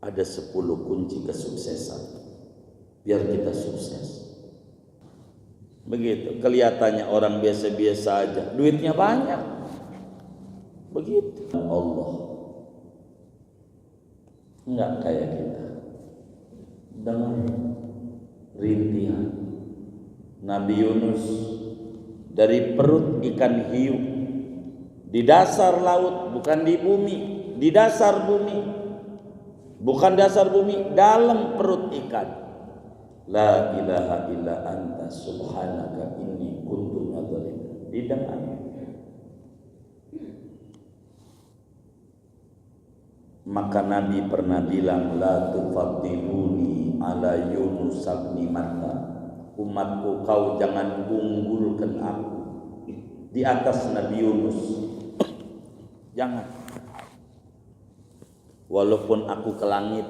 Ada 10 kunci kesuksesan biar kita sukses. Begitu. Kelihatannya orang biasa-biasa aja, duitnya banyak. Begitu. Allah enggak kayak kita. Dengan rintihan Nabi Yunus dari perut ikan hiu di dasar laut, bukan di bumi, di dasar bumi. Bukan dasar bumi, dalam perut ikan. La ilaha illa anta subhanaka inni kuntu minadh-dhalimin. Didengar. Maka Nabi pernah bilang, la tufaddiluni ala Yunus bin Matta. Umatku, kau jangan unggulkan aku di atas Nabi Yunus. Jangan. Walaupun aku ke langit,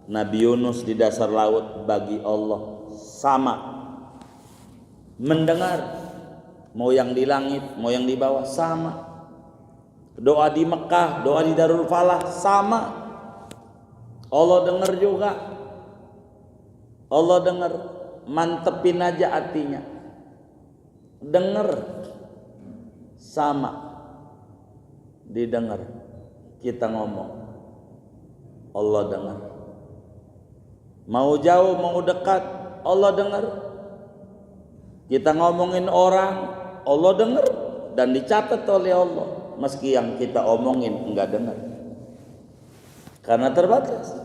Nabi Yunus di dasar laut, bagi Allah sama. Mendengar, mau yang di langit, mau yang di bawah, sama. Doa di Mekah, doa di Darul Falah, sama. Allah dengar juga. Allah dengar. Mantepin aja hatinya. Dengar, sama. Didengar. Kita ngomong, Allah dengar. Mau jauh, mau dekat, Allah dengar. Kita ngomongin orang, Allah dengar dan dicatat oleh Allah. Meski yang kita omongin enggak dengar, karena terbatas.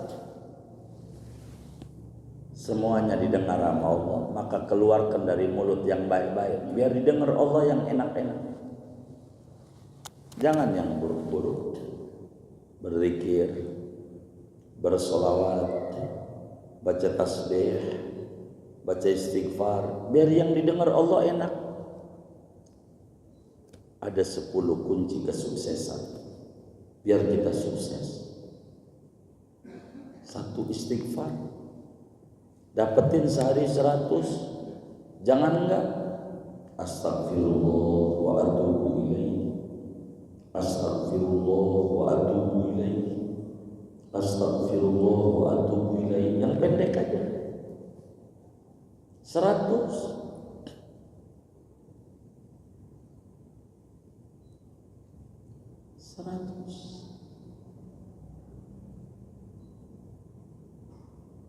Semuanya didengar sama Allah. Maka keluarkan dari mulut yang baik-baik, biar didengar Allah yang enak-enak. Jangan yang buruk-buruk. Berzikir, bersolawat, baca tasbih, baca istighfar, biar yang didengar Allah enak. Ada 10 kunci kesuksesan biar kita sukses. 1, istighfar. Dapetin sehari 100. Jangan enggak. Astagfirullah wa atubu ilaih. Astagfirullah wa atubu ilaih. Astagfirullah wa atubu ilaih. Yang pendek aja. 100.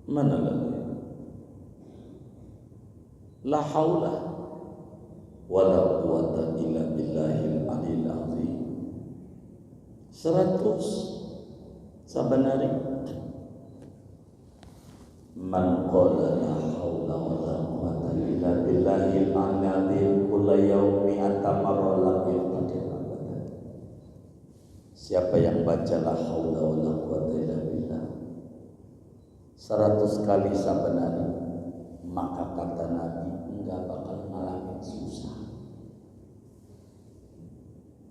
Mana lagi? La haula wala quwata illa billahil aliyil azim. 100 saban hari. Man qala la haula wala quwata illa billahil aliyil azim kulla yaumi atamarra lam yaqdir abadan. Siapa yang baca la haula wala quwata illa billah 100 kali saban hari, maka kata Nabi enggak bakal ngalamin susah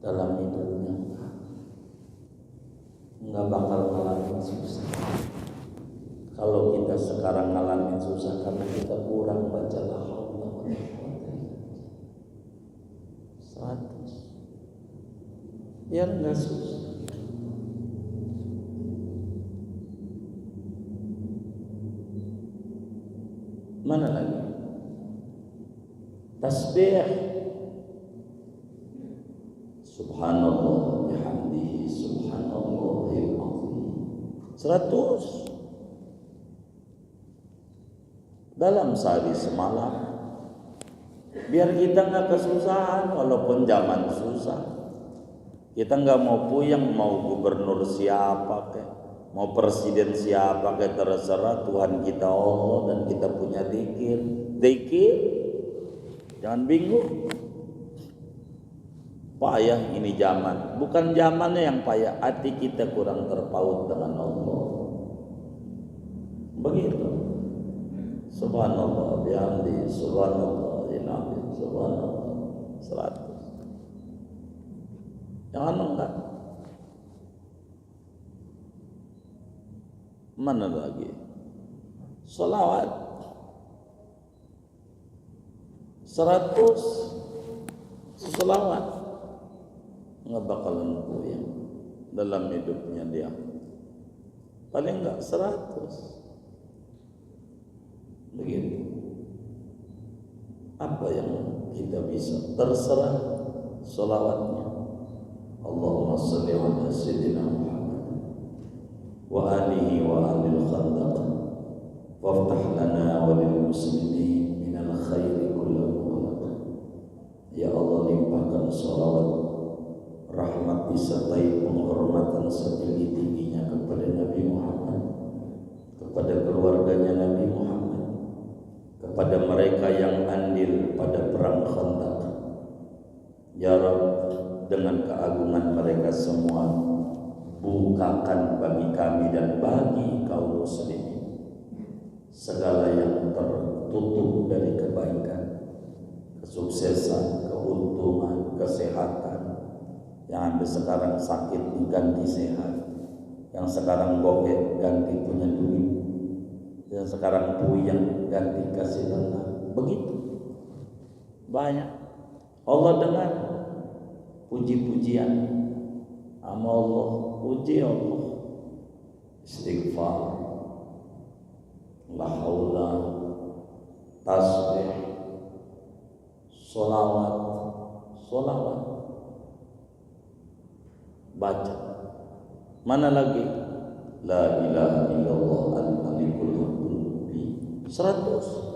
dalam hidupnya. Enggak bakal ngalamin susah. Kalau kita sekarang ngalamin susah karena kita kurang baca la haula wala quwata illa billah 100 biar enggak susah. Mana lagi? Tasbih. Subhanallah bihamdihi subhanallahil azim. 100 dalam sehari semalam. Biar kita enggak kesusahan walaupun zaman susah. Kita enggak mau puyeng, mau gubernur siapa kek, mau presiden siapa kayak terserah. Tuhan kita Allah dan kita punya zikir. Jangan bingung. Payah ini zaman. Bukan zamannya yang payah, hati kita kurang terpaut dengan Allah. Begitu. Subhanallah bihamdi subhanallah innabi subhanallah 100. Jangan enggak. Mana lagi? Salawat 100 salawat nggak bakalan puyeng dalam hidupnya dia. paling enggak 100. Begitu. Apa yang kita bisa? Terserah salawatnya. Allahumma salli ala sayyidina Muhammad wa alihi wa alil khandaq waftah lana wa lil muslimin minal khairi kullu mughlaq. Ya Allah, limpahkan salawat, rahmat disertai penghormatan setinggi-tingginya kepada Nabi Muhammad, kepada keluarganya Nabi Muhammad, kepada mereka yang andil pada perang Khandaq. Ya Rabb, dengan keagungan mereka semua, bukakan bagi kami dan bagi kaum muslimin segala yang tertutup dari kebaikan, kesuksesan, keuntungan, kesehatan. Yang ada sekarang sakit diganti sehat, yang sekarang bokeh ganti punya duit, yang sekarang puyeng ganti kasih tenang. Begitu banyak. Allah dengar puji-pujian sama Allah, puji Allah, istighfar, la haula, tasbih, solawat, baca. Mana lagi? La ilaha illallah al-malikul haqqul mubin. 100.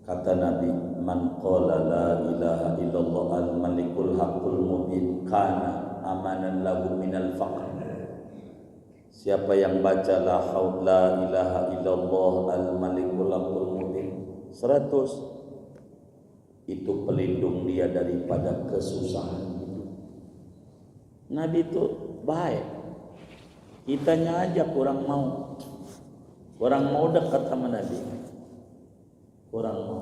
Kata Nabi, man qala la ilaha illallah al-malikul haqqul mubin kana amanan lahu minal faqr. Siapa yang baca la haula ilaha illallah al-malikul haqqul mubin 100, itu pelindung dia daripada kesusahan hidup. Nabi itu baik. Kitanya aja kurang mau dekat sama Nabi. Kurang mau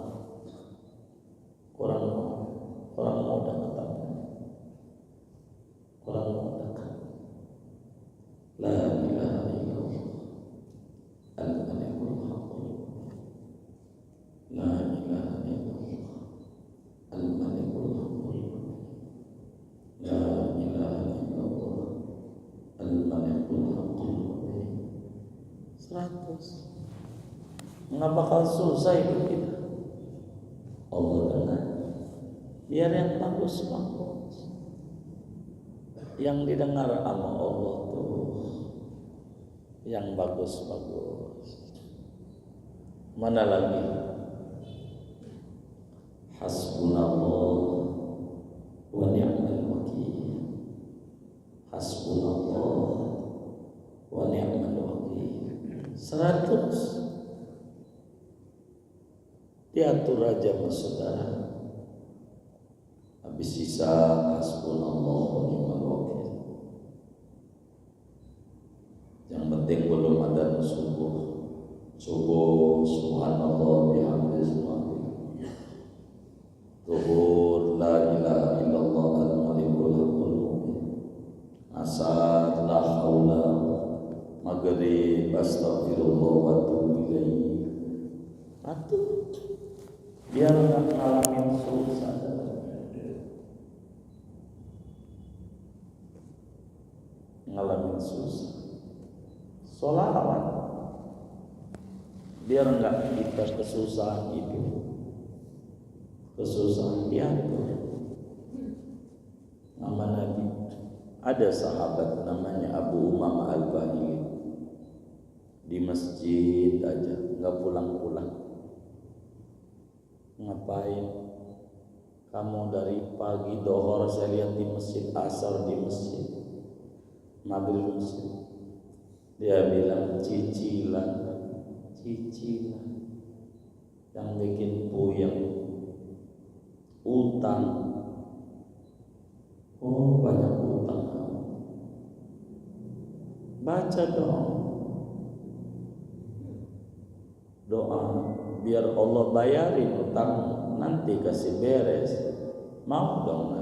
dekat. La ilaha illallah al-malikul haqqul mubin. La ilaha illallah al-malikul haqqul mubin. La ilaha illallah al-malikul haqqul mubin. 100. Nggak bakal susah hidup kita. Allah dengar. Biar yang bagus. Yang didengar sama Allah tuh yang bagus. Mana lagi? Hasbunallah wa ni'mal wakil. Hasbunallah wa ni'mal wakil. 100. Diatur aja sama saudara. Habis sisa hasbunallah wa ni'mal wakil. Yang penting belum ada subuh subhanallah bihamdihi subhanallah. Zuhur la ilaha illallah al-malikul haqqul mubin. Asar la haula. Maghrib astaghfirullah wa atubu ilaih. Atuh biar nggak ngalamin susah. Sholawat biar nggak kita kesusahan hidup, kesusahan diatur. Nama Nabi, ada sahabat namanya Abu Umamah Al-Bahili, di masjid aja nggak pulang-pulang. Ngapain kamu dari pagi? Dohor saya lihat di masjid, asar di masjid, maghrib di masjid. Dia bilang cicilan yang bikin puyeng, utang. Oh, banyak utang. Baca dong doa biar Allah bayarin utang, nanti kasih beres. Mau dong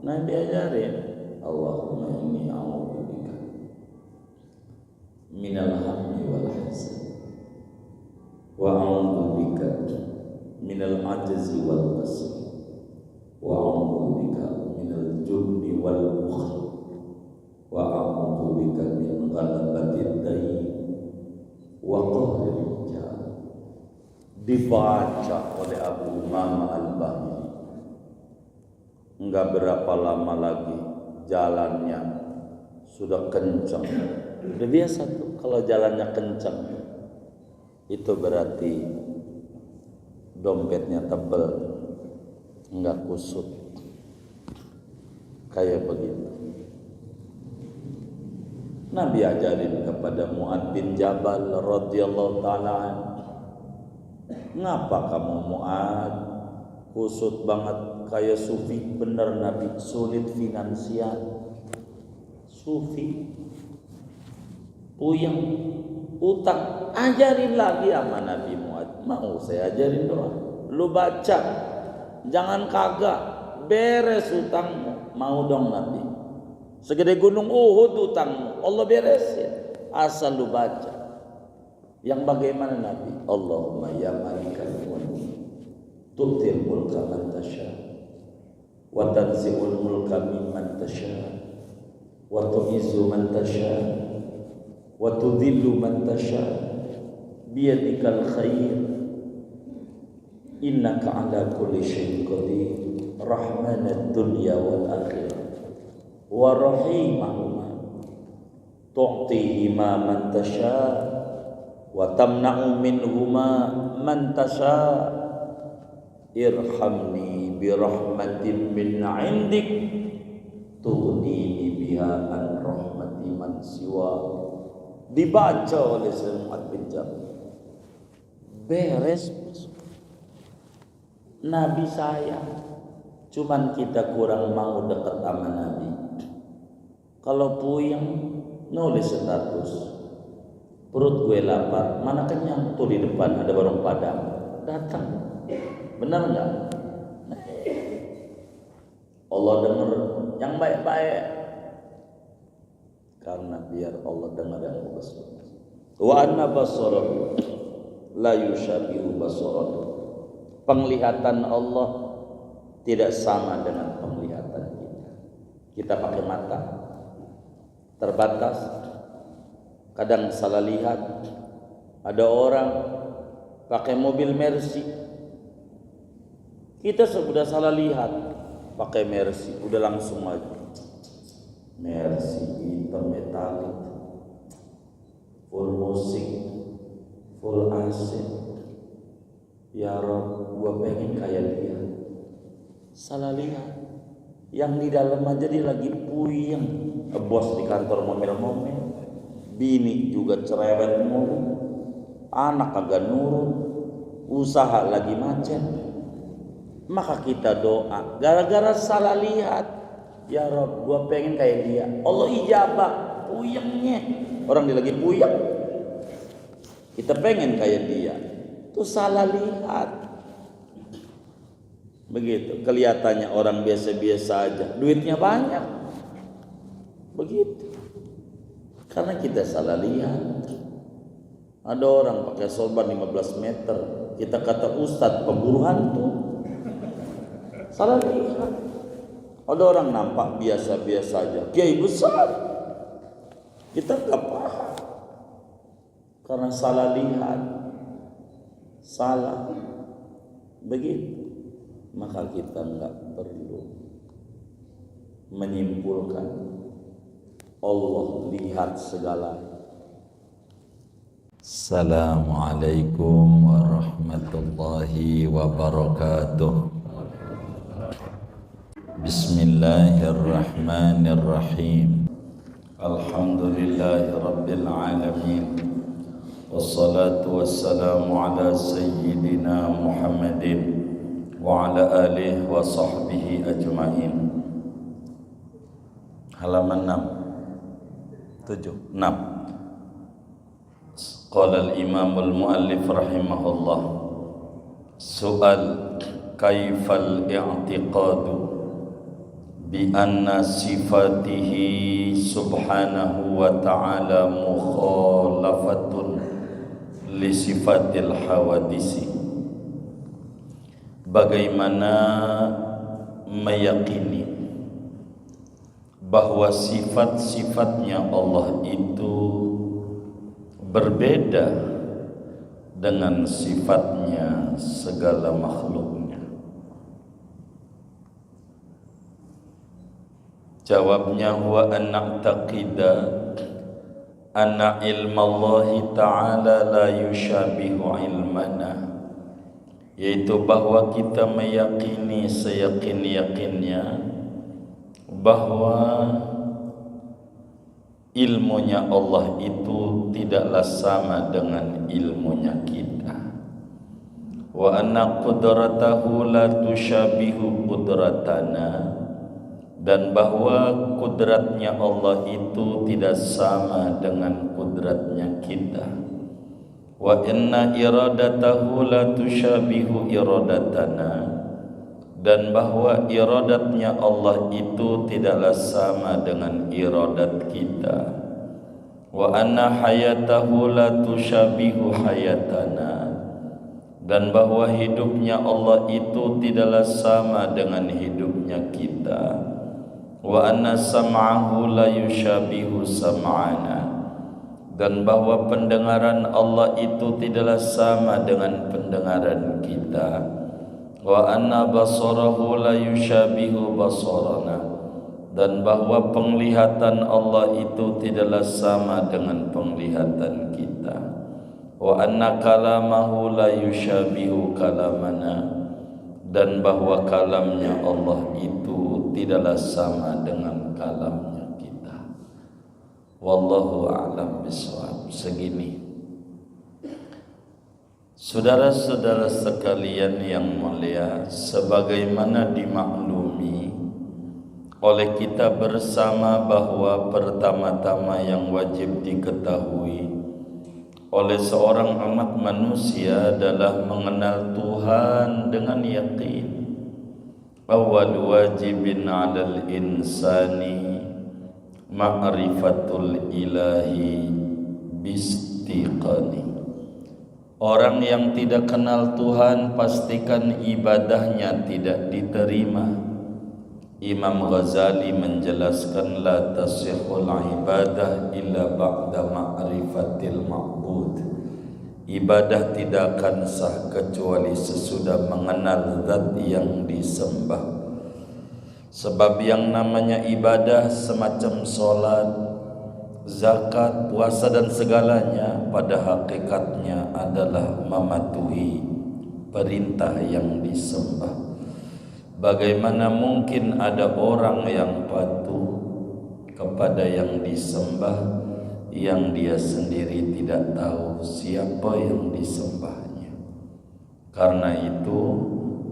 Nabi ajarin, Allahumma inni a'udzubika minal hammi wal hazan wa a'udzubika minal ajzi wal kasal wa a'udzubika minal jubni wal bukhl wa a'udzu bika min ghalabatid dain wa qahril rijal. Dibaca oleh Abu Umamah Al-Bahili. Enggak berapa lama lagi jalannya sudah kencang. Udah biasa tuh kalau jalannya kencang, itu berarti dompetnya tebal, enggak kusut. Kayak begitu. Nabi ajarin kepada Mu'ad bin Jabal radhiyallahu ta'ala, ngapa kamu Mu'ad kusut banget kayak sufi? Bener Nabi, sulit finansial. Sufi puyeng utang, ajarin lagi sama Nabi Mu'ad. Mau saya ajarin doa, lu baca, jangan kagak, beres utangmu. Mau dong Nabi, segede gunung Uhud utangmu, Allah beresin, asal lu baca. Yang bagaimana Nabi? Allahumma ya malikal mulk tu'til mulka man tasha wa tanzi'ul mulka mimman tasha wa tu'izzu man tasha wa tudhillu man tasha biyadikal khair innaka ala kulli syai'in qadir rahmanad dunya wal akhirah wa rahimahuma tu'tihi ma man tasha wa tamna'u minhuma man tasha irhamni bi rahmatin min 'indik tughnini biha an rahmati man siwa. Dibaca oleh Mu'ad bin Jabal, beres. Nabi sayang, cuman kita kurang mau dekat sama Nabi. Kalau puyeng nulis status, perut gue lapar, mana kenyang, tuh di depan ada warung Padang, datang. Benar enggak? Allah dengar yang baik-baik, karena biar Allah dengar yang bagus. Wa anna basarahu la yushabihu basarahu. Penglihatan Allah tidak sama dengan penglihatan kita. Kita pakai mata terbatas, kadang salah lihat. Ada orang pakai mobil Mercy, kita sudah salah lihat, pakai Mercy, udah langsung aja Mercy hitam metalik, full musik, full AC. Ya Rob, gua pengen kayak dia. Salah lihat. Yang di dalam aja dia lagi puyeng. Bos di kantor ngomel-ngomel, bini juga cerewet mulu, anak kagak nurut, usaha lagi macet. Maka kita doa, gara-gara salah lihat, ya Rob, gua pengen kayak dia. Allah ijabah, puyengnya. Orang dia lagi puyeng, kita pengen kayak dia. Itu salah lihat. Begitu, kelihatannya orang biasa-biasa aja, duitnya banyak. Begitu, karena kita salah lihat. Ada orang pakai sorban 15 meter, kita kata ustadz pemburu hantu. Salah lihat. Ada orang nampak biasa-biasa aja, kiai besar, kita nggak paham karena salah lihat. Salah begitu, maka kita nggak perlu menyimpulkan Allah lihat segala. Assalamualaikum warahmatullahi wabarakatuh. Bismillahirrahmanirrahim. Alhamdulillahi rabbil alamin. Wassalatu wassalamu ala sayyidina Muhammadin wa ala alihi wa sahbihi ajma'in. Halaman 6. Qala al-imam al-muallif rahimahullah, su'al kaifal i'tiqadu bi anna sifatihi subhanahu wa ta'ala mukhalafatun li sifatil hawadisi. Bagaimana meyakini bahwa sifat-sifatnya Allah itu berbeda dengan sifatnya segala makhluknya? Jawabnya, huwa an na'taqida anna ilmallahi ta'ala la yushabihu ilmana, yaitu bahwa kita meyakini seyakin-yakinnya bahwa ilmunya Allah itu tidaklah sama dengan ilmunya kita. Wa anna qudratahu la tushabihu qudratana, dan bahwa kudratnya Allah itu tidak sama dengan kudratnya kita. Wa inna iradatahu la tushabihu iradatana, dan bahwa iradatnya Allah itu tidaklah sama dengan iradat kita. Wa anna hayatahu la tushabihu hayatana, dan bahwa hidupnya Allah itu tidaklah sama dengan hidupnya kita. Wa anna sam'ahu la yushabihu sam'ana, dan bahwa pendengaran Allah itu tidaklah sama dengan pendengaran kita. Wa anna basarahu la yushabihu basarana, dan bahwa penglihatan Allah itu tidaklah sama dengan penglihatan kita. Wa anna kalamahu la yushabihu kalamana, dan bahwa kalamnya Allah itu tidaklah sama dengan kalamnya kita. Wallahu a'lam bishawab. Segini. Saudara-saudara sekalian yang mulia, sebagaimana dimaklumi oleh kita bersama bahwa pertama-tama yang wajib diketahui oleh seorang anak manusia adalah mengenal Tuhan dengan yakin. Awal wajibin 'alal insani ma'rifatul ilahi bistiqani. Orang yang tidak kenal Tuhan pastikan ibadahnya tidak diterima. Imam Ghazali menjelaskan, la tasihul ibadah illa ba'da ma'rifatil ma'bud. Ibadah tidak akan sah kecuali sesudah mengenal zat yang disembah. Sebab yang namanya ibadah semacam sholat, zakat, puasa dan segalanya pada hakikatnya adalah mematuhi perintah yang disembah. Bagaimana mungkin ada orang yang patuh kepada yang disembah yang dia sendiri tidak tahu siapa yang disembahnya? Karena itu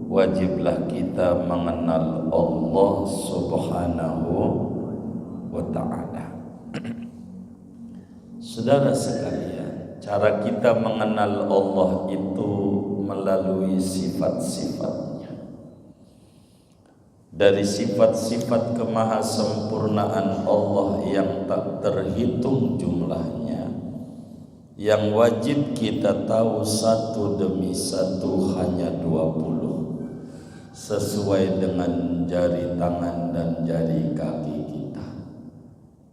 wajiblah kita mengenal Allah Subhanahu wa ta'ala. Saudara sekalian, cara kita mengenal Allah itu melalui sifat-sifatnya. Dari sifat-sifat kemahasempurnaan Allah yang tak terhitung jumlahnya, yang wajib kita tahu satu demi satu hanya 20, sesuai dengan jari tangan dan jari kaki kita.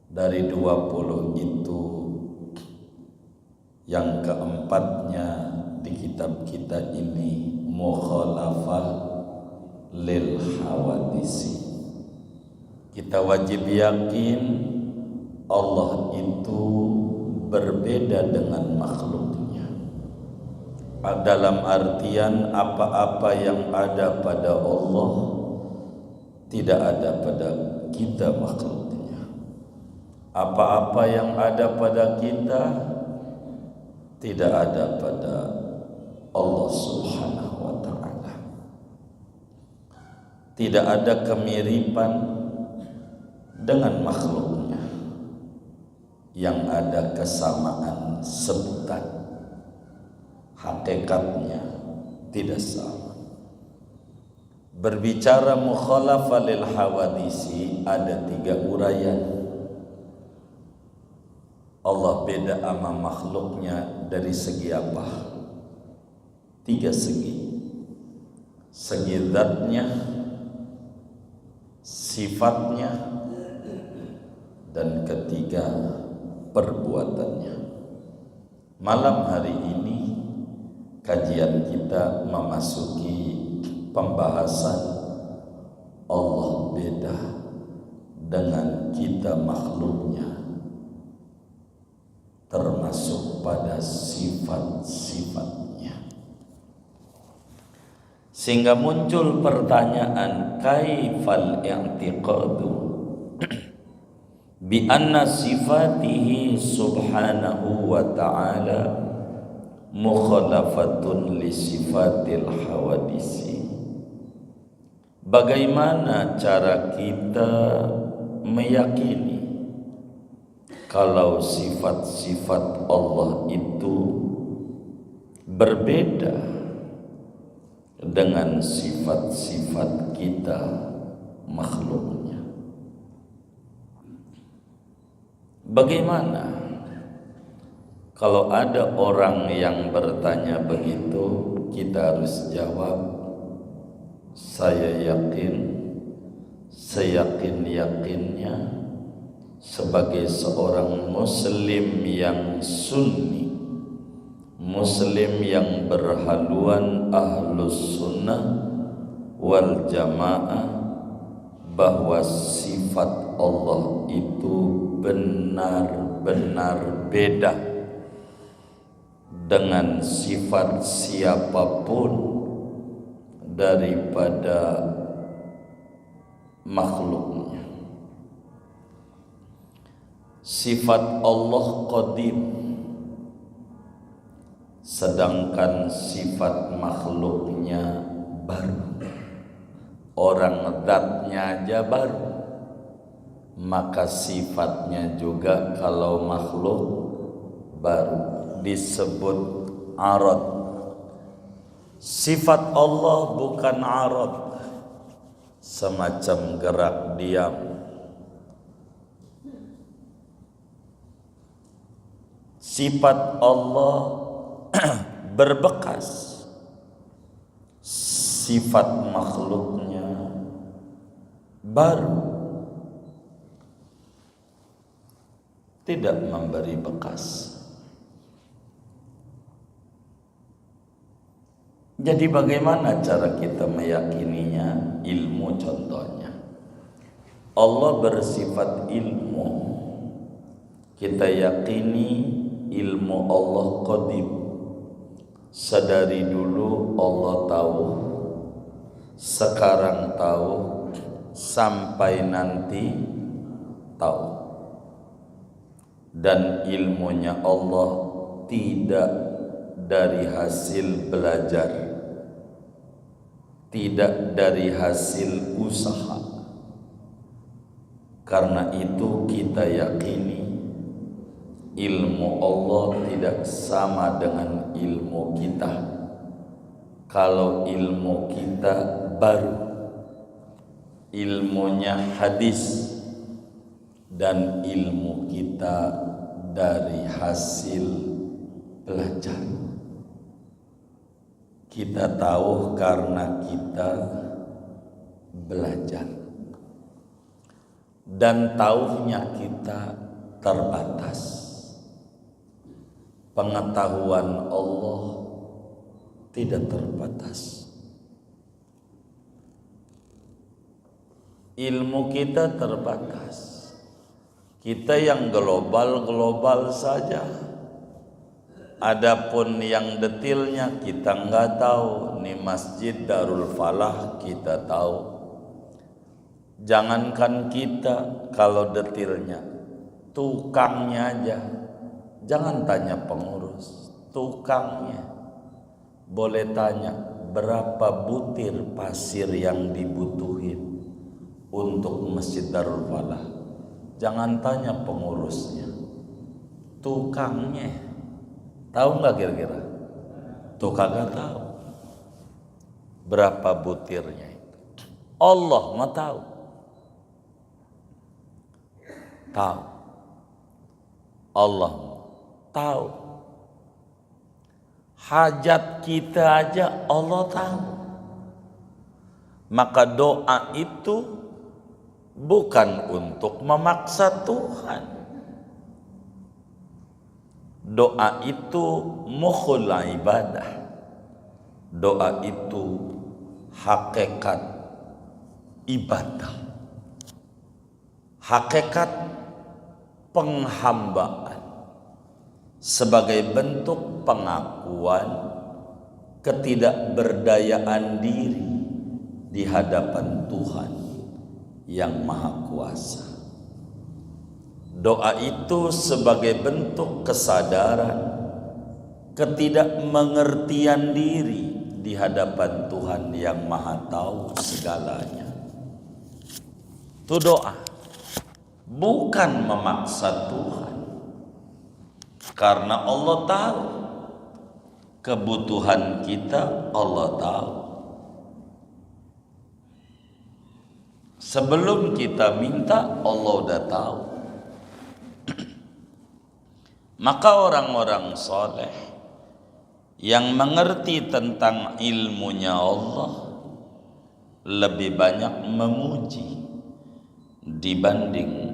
Dari 20 itu, yang keempatnya di kitab kita ini mukhalafah lil hawadisi. Kita wajib yakin Allah itu berbeda dengan makhluknya. Dalam artian apa-apa yang ada pada Allah tidak ada pada kita makhluknya. Apa-apa yang ada pada kita tidak ada pada Allah Subhanahu wa ta'ala. Tidak ada kemiripan dengan makhluknya. Yang ada kesamaan sebutan, hakikatnya tidak sama. Berbicara mukhalafah lil hawadisi, ada 3 uraian. Allah beda sama makhluknya dari segi apa? 3 segi. Segi zatnya, sifatnya, dan ketiga perbuatannya. Malam hari ini kajian kita memasuki pembahasan Allah beda dengan kita makhluknya, termasuk pada sifat-sifatnya. Sehingga muncul pertanyaan, kaifal i'tiqadu bi anna sifatihi subhanahu wa ta'ala mukhalafatun li sifatil hawadisi. Bagaimana cara kita meyakini kalau sifat-sifat Allah itu berbeda dengan sifat-sifat kita makhluknya? Bagaimana kalau ada orang yang bertanya begitu, kita harus jawab, saya yakin, seyakin-yakinnya sebagai seorang muslim yang sunni, muslim yang berhaluan ahlus sunnah wal jamaah, bahwa sifat Allah itu benar-benar beda dengan sifat siapapun daripada makhluknya. Sifat Allah qadim, sedangkan sifat makhluknya baru. Orang zatnya aja baru, maka sifatnya juga kalau makhluk baru, disebut arad. Sifat Allah bukan arad, semacam gerak diam. Sifat Allah berbekas, sifat makhluknya baru, tidak memberi bekas. Jadi bagaimana cara kita meyakininya? Ilmu contohnya. Allah bersifat ilmu. Kita yakini ilmu Allah qadim. Sedari dulu Allah tahu, sekarang tahu, sampai nanti tahu. Dan ilmunya Allah tidak dari hasil belajar, tidak dari hasil usaha. Karena itu kita yakini ilmu Allah tidak sama dengan ilmu kita. Kalau ilmu kita baru, ilmunya hadis, dan ilmu kita dari hasil belajar. Kita tahu karena kita belajar, dan taunya kita terbatas. Pengetahuan Allah tidak terbatas. Ilmu kita terbatas. Kita yang global saja. Adapun yang detailnya kita nggak tahu. Ini Masjid Darul Falah kita tahu. Jangankan kita, kalau detailnya, tukangnya aja. Jangan tanya pengurus, tukangnya. Boleh tanya berapa butir pasir yang dibutuhin untuk Masjid Darul Falah. Jangan tanya pengurusnya, tukangnya. Tahu nggak kira-kira? Tuh kagak tahu berapa butirnya itu. Allah mah tahu. Tahu. Allah tahu. Hajat kita aja Allah tahu. Maka doa itu bukan untuk memaksa Tuhan. Doa itu mukhul ibadah. Doa itu hakikat ibadah, hakikat penghambaan sebagai bentuk pengakuan ketidakberdayaan diri di hadapan Tuhan yang Maha Kuasa. Doa itu sebagai bentuk kesadaran ketidakmengertian diri di hadapan Tuhan yang Maha Tahu segalanya. Itu doa, bukan memaksa Tuhan, karena Allah tahu kebutuhan kita. Allah tahu sebelum kita minta, Allah udah tahu. Maka orang-orang soleh yang mengerti tentang ilmunya Allah lebih banyak memuji dibanding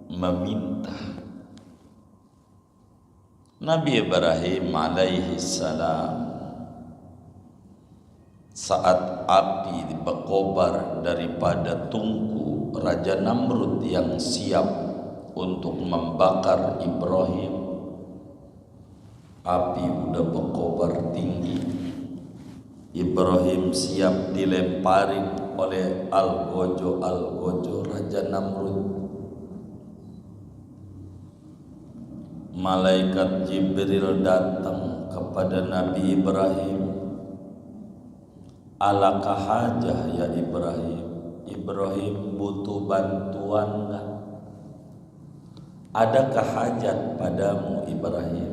meminta. Nabi Ibrahim alaihi salam saat api berkobar daripada tungku Raja Namrud yang siap untuk membakar Ibrahim, api udah berkobar tinggi. Ibrahim siap dilemparin oleh Algojo Raja Namrud. Malaikat Jibril datang kepada Nabi Ibrahim. Alaka hajah ya Ibrahim? Ibrahim butuh bantuan enggak? Adakah hajat padamu Ibrahim?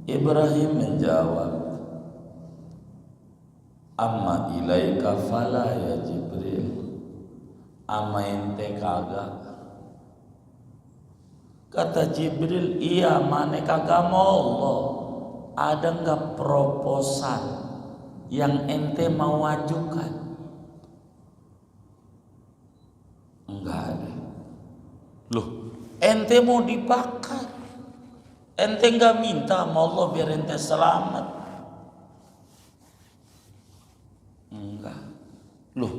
Ibrahim menjawab, amma ilaika fala ya Jibril. Amma ente kagak. Kata Jibril, iya mane kagak mau Allah. Ada enggak proposal yang ente mau ajukan? Enggak ada. Loh, ente mau dibakar, ente enggak minta sama Allah biar ente selamat? Enggak. Loh,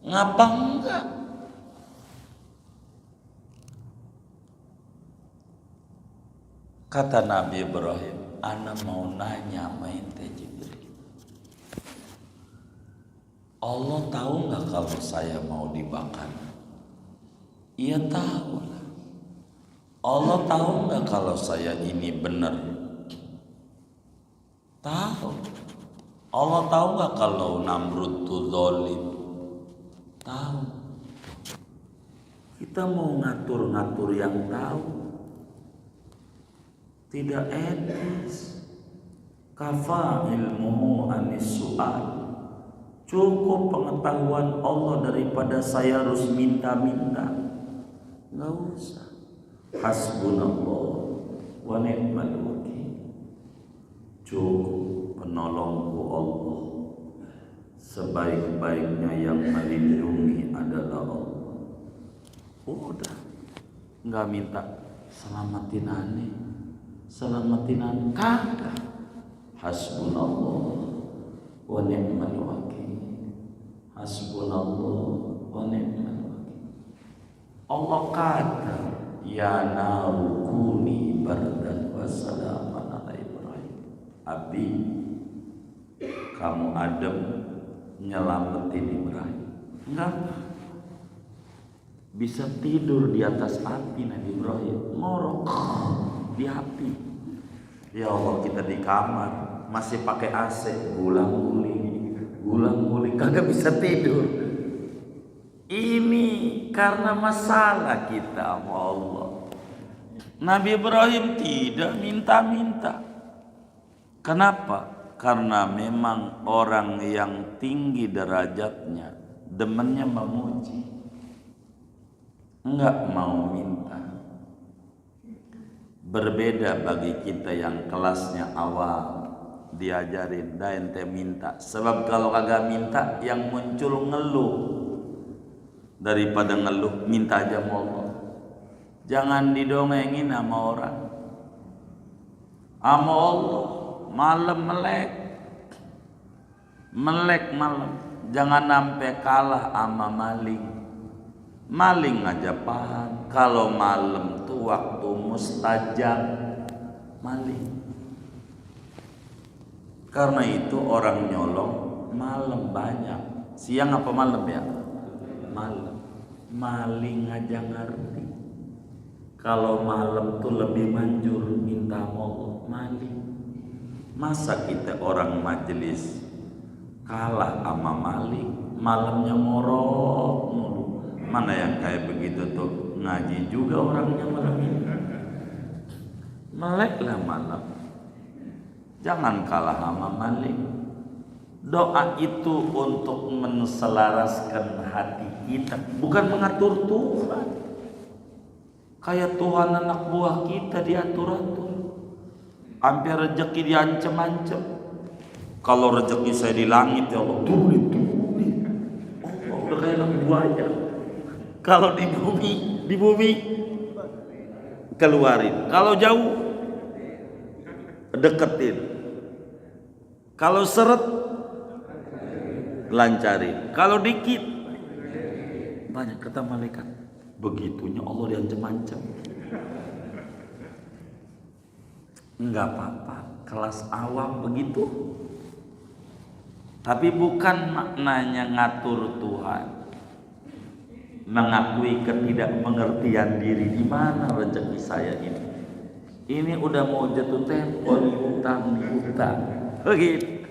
ngapa enggak? Kata Nabi Ibrahim, ana mau nanya sama ente Jibril. Allah tahu enggak kalau saya mau dibakar? Iya tahu lah. Allah tahu enggak kalau saya ini benar? Tahu. Allah tahu enggak kalau Namrud itu zalim? Tahu. Kita mau ngatur-ngatur yang tahu, tidak etis. Kafa ilmuhu anis su'al. Cukup pengetahuan Allah daripada saya harus minta-minta. Enggak usah. Hasbunallah wa ni'mal wakil. Cukup penolongku Allah. Sebaik-baiknya yang melindungi adalah Allah. Udah. Enggak minta selamatin aneh, selamatin aneh. Kagak. Hasbunallah wa ni'mal wakil. Hasbunallah wa ni'mal wakil. Allah kata, ya naru kuni bardan wa salaman ala Ibrahim. Api, kamu adem nyelamatin Ibrahim. Enggak. Bisa tidur di atas api Nabi Ibrahim, ngorok di api. Ya Allah, kita di kamar masih pakai AC, gulang-guling, kagak bisa tidur. Ini karena masalah kita sama Allah. Nabi Ibrahim tidak minta-minta. Kenapa? Karena memang orang yang tinggi derajatnya demennya memuji, enggak mau minta. Berbeda bagi kita yang kelasnya awal, diajarin dah ente minta. Sebab kalau kagak minta yang muncul ngeluh. daripada ngeluh, minta aja sama Allah. Jangan didongengin sama orang. Sama Allah, malam melek malam. Jangan sampai kalah sama maling. Maling aja paham kalau malam tuh waktu mustajab maling. Karena itu orang nyolong malam banyak. Siang apa malam ya? Malam. Maling aja ngerti. Kalau malam tuh lebih manjur minta Allah maling. Masa kita orang majelis kalah sama maling, malamnya morok mulu. Mana yang kayak begitu tuh ngaji juga orangnya malam ini. Meleklah malam. Jangan kalah sama maling. Doa itu untuk menselaraskan hati kita, bukan mengatur Tuhan. Kayak Tuhan anak buah kita diatur-atur. Hampir rezeki diancam-ancam. Kalau rezeki saya di langit ya Allah, tulis. Allah udah kayak anak buahnya. Kalau di bumi keluarin. Kalau jauh deketin. Kalau seret lancarin. Kalau dikit banyak, kata malaikat. Begitunya Allah diancam-ancam. Enggak apa-apa, kelas awam begitu. Tapi bukan maknanya ngatur Tuhan. Mengakui ketidakmengertian diri. Di mana rezeki saya ini? Ini udah mau jatuh tempo, hutang. Begitu.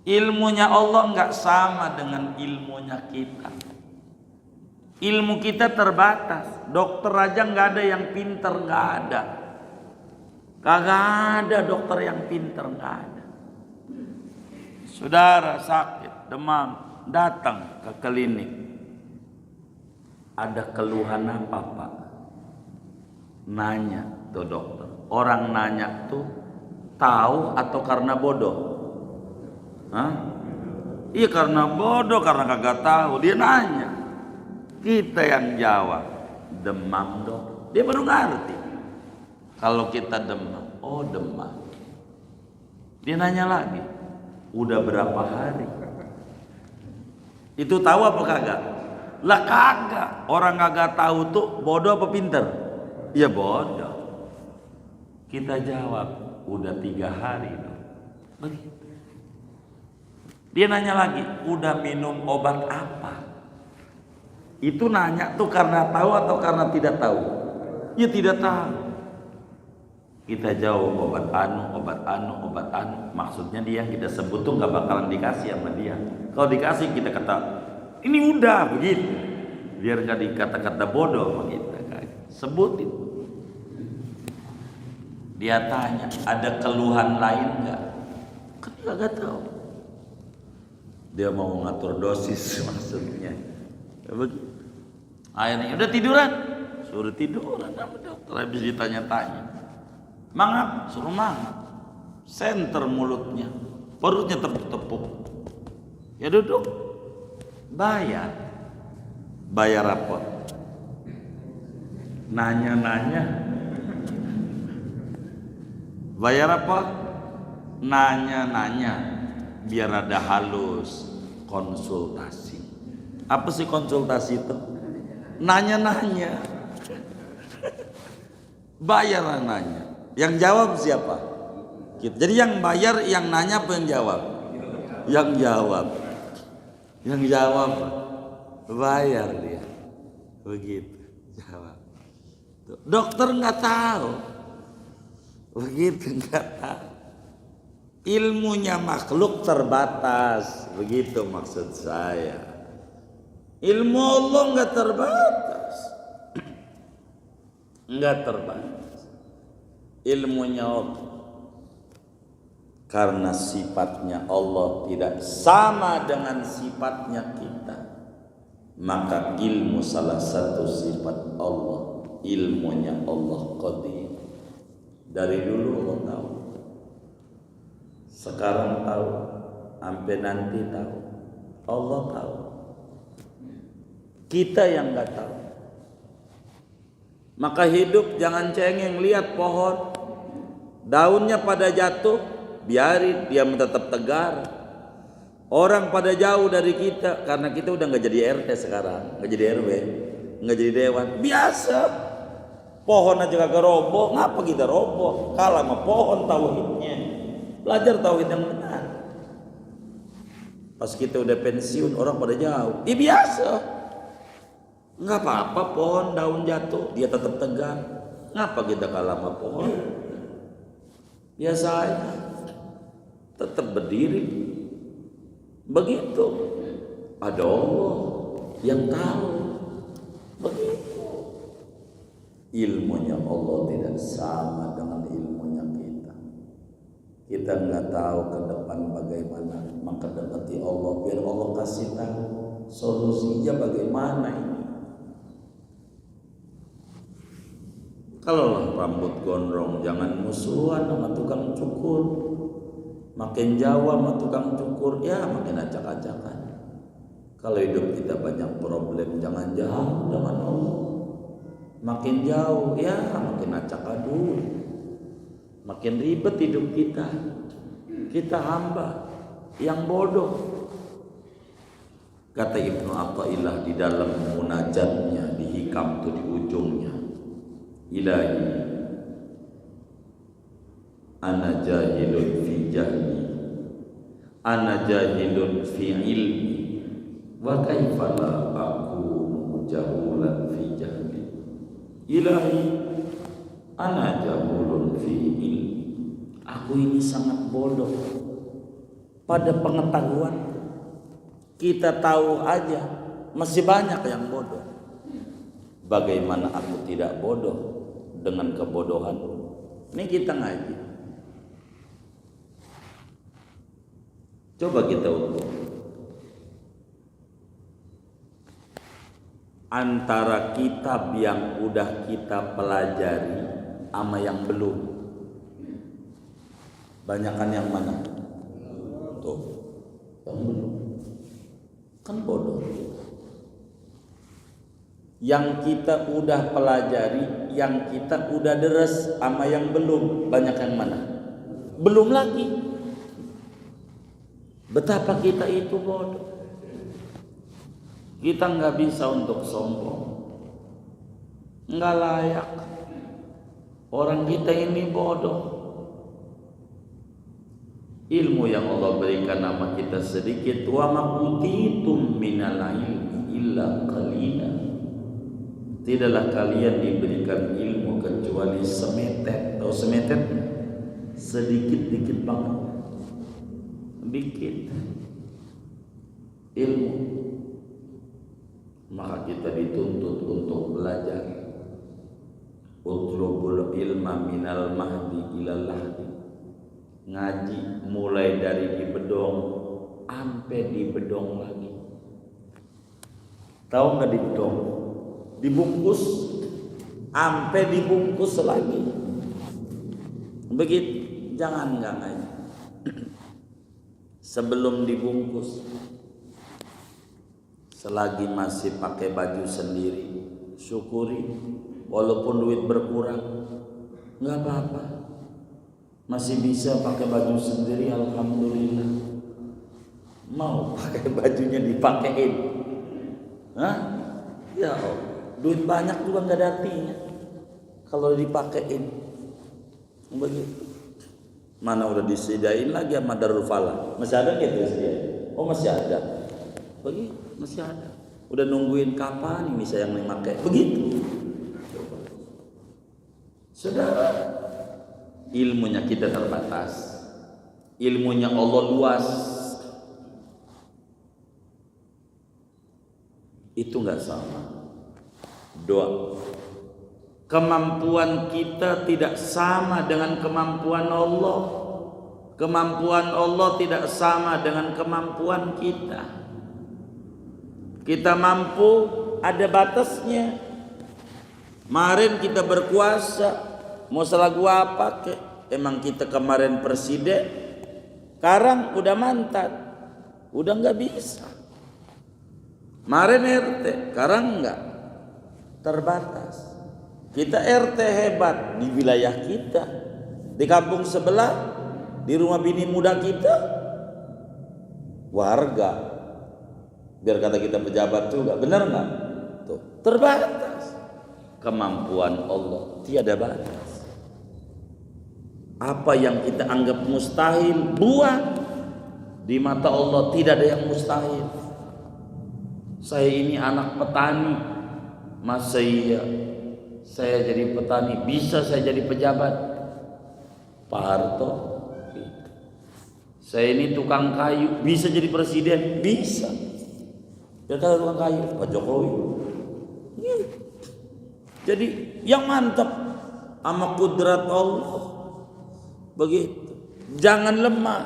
Ilmunya Allah enggak sama dengan ilmunya kita. Ilmu kita terbatas. Dokter aja nggak ada yang pinter, nggak ada. Kagak ada dokter yang pinter, nggak ada. Saudara sakit, demam, datang ke klinik. Ada keluhan apa Pak? Nanya tuh dokter. Orang nanya tuh tahu atau karena bodoh? Hah? Iya karena bodoh, karena kagak tahu. Dia nanya. Kita yang jawab, demam dok. Dia baru ngerti. Kalau kita demam, oh demam. Dia nanya lagi, udah berapa hari? Itu tahu apa kagak? Lah kagak. Orang kagak tahu tuh bodoh apa pinter? Ya bodoh. Kita jawab, udah 3 hari dok. Begitu. Dia nanya lagi, udah minum obat apa? Itu nanya tuh karena tahu atau karena tidak tahu? Ya tidak tahu. Kita jawab obat anu. Maksudnya dia yang kita sebut tuh nggak bakalan dikasih sama dia. Kalau dikasih kita kata ini udah begitu. Biar nggak dikata-kata bodoh sama kita. Sebutin. Dia tanya ada keluhan lain nggak? Kan nggak tahu. Dia mau ngatur dosis maksudnya. Begitu. Akhirnya udah tiduran, suruh tiduran sama dokter. Habis ditanya-tanya, mangap, suruh mangap. Senter mulutnya, perutnya tepuk-tepuk. Ya duduk, bayar. Bayar apa? Nanya-nanya. Bayar apa? Nanya-nanya. Biar ada halus, konsultasi. Apa sih konsultasi itu? Nanya-nanya. Bayar nanya. Yang jawab siapa? Jadi yang bayar, yang nanya apa yang jawab? Yang jawab. Yang jawab bayar dia. Begitu jawab. Dokter nggak tahu. Begitu nggak tahu. Ilmunya makhluk terbatas. Begitu maksud saya. Ilmu Allah enggak terbatas. Enggak terbatas. Ilmunya Allah. Karena sifatnya Allah tidak sama dengan sifatnya kita. Maka ilmu salah satu sifat Allah. Ilmunya Allah Qadir. Dari dulu Allah tahu. Sekarang tahu. Sampai nanti tahu. Allah tahu. Kita yang nggak tahu. Maka hidup jangan cengeng, lihat pohon, daunnya pada jatuh, biarin dia tetap tegar. Orang pada jauh dari kita karena kita udah nggak jadi RT sekarang, nggak jadi RW, nggak jadi dewan. Biasa, pohon aja kagak roboh, ngapa kita roboh? Kalah sama pohon tauhidnya. Belajar tauhid yang benar. Pas kita udah pensiun, orang pada jauh. Biasa, nggak apa-apa pohon daun jatuh, dia tetap tegak. Ngapa kita kalah sama pohon? Biasa aja, tetap berdiri. Begitu, ada Allah yang tahu. Begitu. Ilmunya Allah tidak sama dengan ilmunya kita. Kita nggak tahu ke depan bagaimana, maka dekati Allah biar Allah kasih tahu solusinya bagaimana ini. Kalau rambut gondrong jangan musuhan sama tukang cukur. Makin jauh sama tukang cukur, ya makin acak-acakan. Kalau hidup kita banyak problem, jangan jauh dengan Allah. Makin jauh, ya makin acak adul. Makin ribet hidup kita. Kita hamba yang bodoh. Kata Ibnu Athaillah di dalam munajatnya, di hikam itu di ujungnya, Ilahi, ana jahilun fi jahli, ana jahilun fi ilmi, wa kaifa la akunu jahulan fi jahli. Ilahi, ana jahulun fi ilmi. Aku ini sangat bodoh pada pengetahuan. Kita tahu aja, masih banyak yang bodoh. Bagaimana aku tidak bodoh dengan kebodohan? Ini kita ngaji. Coba kita ukur antara kitab yang udah kita pelajari sama yang belum. Banyakan yang mana? Tuh, yang belum. Kan bodoh. Yang kita udah pelajari, yang kita udah deres sama yang belum, banyak yang mana? Belum lagi. Betapa kita itu bodoh. Kita nggak bisa untuk sombong, nggak layak. Orang kita ini bodoh. Ilmu yang Allah berikan nama kita sedikit. Wa ma utitum minal ilmi illa qalila. Tidaklah kalian diberikan ilmu kecuali semetet. Tahu semetet? Sedikit-dikit banget. Dikit ilmu. Maka kita dituntut untuk belajar. Utlubul ilma minal mahdi ilal lahdi. Ngaji mulai dari di bedong sampai di bedong lagi. Tahu nggak di bedong? Dibungkus sampai dibungkus lagi. Begitu, jangan nggak ngaji. Sebelum dibungkus, selagi masih pakai baju sendiri, syukuri. Walaupun duit berkurang, nggak apa-apa. Masih bisa pakai baju sendiri, alhamdulillah. Mau pakai bajunya dipakein, hah? Ya Allah, duit banyak juga nggak ada artinya kalau dipakein. Begitu. Mana udah disediain lagi sama Darul Falah. Masih ada gitu disediain? Oh masih ada. Begitu, masih ada. Udah nungguin kapan ini saya yang memakai. Begitu. Saudara, ilmunya kita terbatas. Ilmunya Allah luas. Itu enggak sama. Doa. Kemampuan kita tidak sama dengan kemampuan Allah. Kemampuan Allah tidak sama dengan kemampuan kita. Kita mampu, ada batasnya. Kemarin kita berkuasa, mau salah gua apa kek? Emang kita kemarin presiden, sekarang udah mantan, udah nggak bisa. Kemarin RT, sekarang enggak. Terbatas. Kita RT hebat di wilayah kita, di kampung sebelah, di rumah bini muda kita, warga. Biar kata kita pejabat juga, benar nggak? Tuh, terbatas. Kemampuan Allah tiada batas. Apa yang kita anggap mustahil, buat. Di mata Allah tidak ada yang mustahil. Saya ini anak petani, masa iya saya jadi petani, bisa saya jadi pejabat? Pak Harto. Saya ini tukang kayu, bisa jadi presiden? Bisa. Ya kalau tukang kayu, Pak Jokowi. Jadi yang mantap sama kudrat Allah. Begitu. Jangan lemah.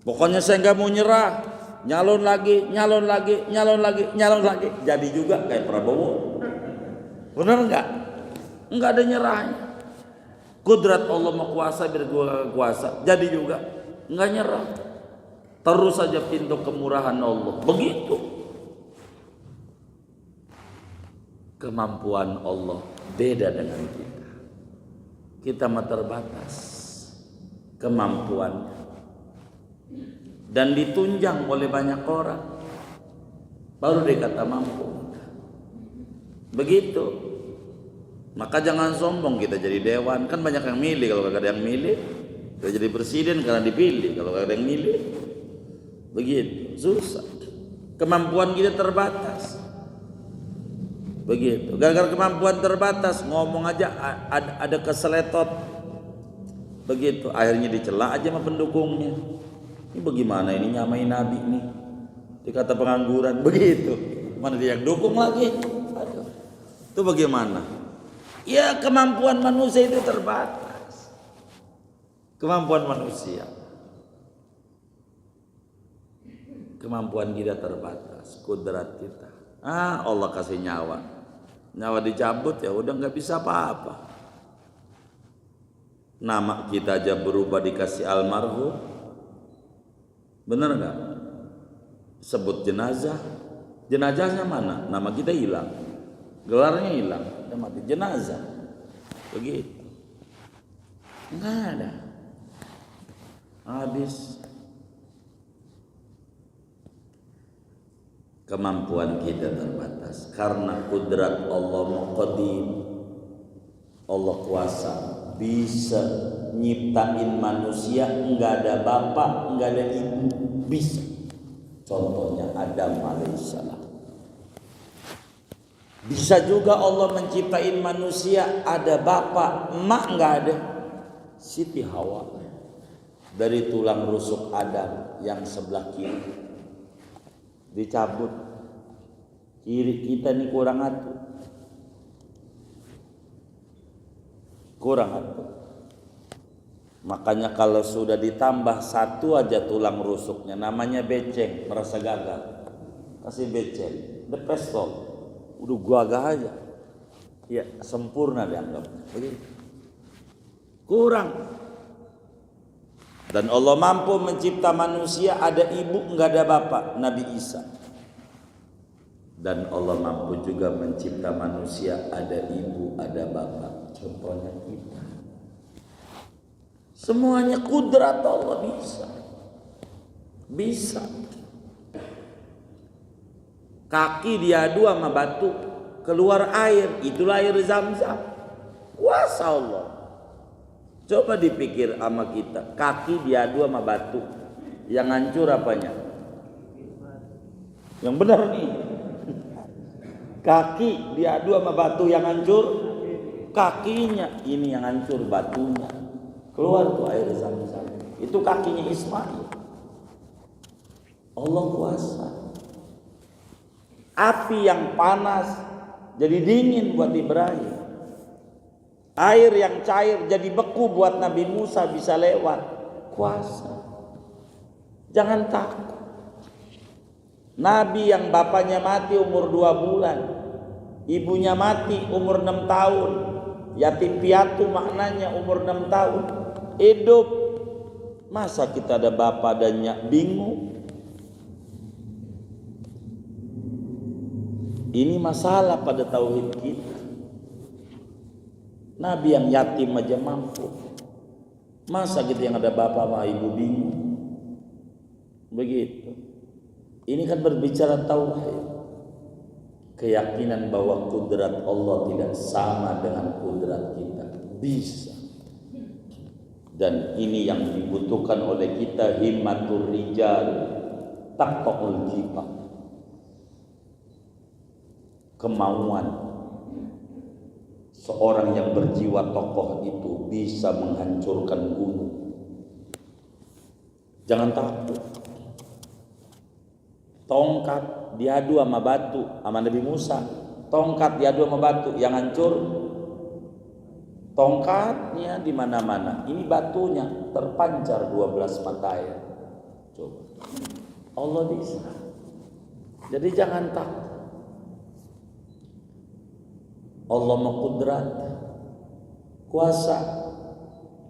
Pokoknya saya nggak mau nyerah. Nyalon lagi. Jadi juga kayak Prabowo. Benar nggak? Nggak ada nyerahnya. Kudrat Allah mau kuasa biar gua kuasa. Jadi juga nggak nyerah. Terus saja pintu kemurahan Allah. Begitu. Kemampuan Allah beda dengan kita. Kita mah terbatas kemampuan dan ditunjang oleh banyak orang. Baru dikata mampu. Begitu. Maka jangan sombong kita jadi dewan. Kan banyak yang milih. Kalau gak ada yang milih, kita jadi presiden karena dipilih. Kalau gak ada yang milih, begitu. Susah. Kemampuan kita terbatas. Begitu. Gara-gara kemampuan terbatas, ngomong aja ada keseletot. Begitu. Akhirnya dicela aja sama pendukungnya. Ini bagaimana ini nyamain Nabi nih? Dikata pengangguran. Begitu. Mana dia yang dukung lagi? Aduh. Itu bagaimana? Ya kemampuan manusia itu terbatas. Kemampuan manusia. Kemampuan kita terbatas. Kudrat kita. Allah kasih nyawa. Nyawa dicabut ya udah nggak bisa apa-apa. Nama kita aja berubah dikasih almarhum. Bener nggak? Sebut jenazah. Jenazahnya mana? Nama kita hilang. Gelarnya hilang. Udah mati jenazah. Begitu. Nggak ada. Habis. Kemampuan kita terbatas karena kudrat Allah Muqaddim. Allah kuasa, bisa nyiptain manusia enggak ada bapak, enggak ada ibu, bisa. Contohnya Adam alaihissalam. Bisa juga Allah menciptain manusia ada bapak, emak enggak ada. Siti Hawa dari tulang rusuk Adam yang sebelah kiri dicabut, kiri kita nih kurang atuh. Makanya kalau sudah ditambah satu aja tulang rusuknya, namanya beceng, merasa gagal, kasih beceng, depes kok, udah gua agak aja, ya sempurna dianggap, begitu, kurang. Dan Allah mampu mencipta manusia ada ibu enggak ada bapak, Nabi Isa. Dan Allah mampu juga mencipta manusia ada ibu ada bapak, contohnya kita. Semuanya kudrat Allah bisa. Bisa. Kaki diadu sama batu, keluar air, itulah air Zam-Zam. Kuasa Allah. Coba dipikir sama kita, kaki diadu sama batu, yang hancur apanya? Yang benar nih, kaki diadu sama batu, yang hancur kakinya, ini yang hancur batunya. Keluar tuh air Zam-Zam, itu kakinya Ismail. Allah kuasa. Api yang panas jadi dingin buat Ibrahim. Air yang cair jadi beku buat Nabi Musa bisa lewat. Kuasa. Jangan takut. Nabi yang bapaknya mati umur 2 bulan, ibunya mati umur 6 tahun, yatim piatu maknanya umur 6 tahun, hidup. Masa kita ada bapak dan nyak bingung? Ini masalah pada tauhid kita. Nabi yang yatim aja mampu. Masa kita yang ada bapak sama ibu bingung? Begitu. Ini kan berbicara tauhid. Keyakinan bahwa kudrat Allah tidak sama dengan kudrat kita. Bisa. Dan ini yang dibutuhkan oleh kita, himmatur rijal, taqwaul jibal. Kemauan seorang yang berjiwa tokoh itu bisa menghancurkan gunung. Jangan takut. Tongkat diadu sama batu, sama Nabi Musa. Tongkat diadu sama batu, yang hancur tongkatnya di mana-mana. Ini batunya terpancar 12 mata air. Coba. Allah bisa. Jadi jangan takut. Allah mengkudrat, kuasa.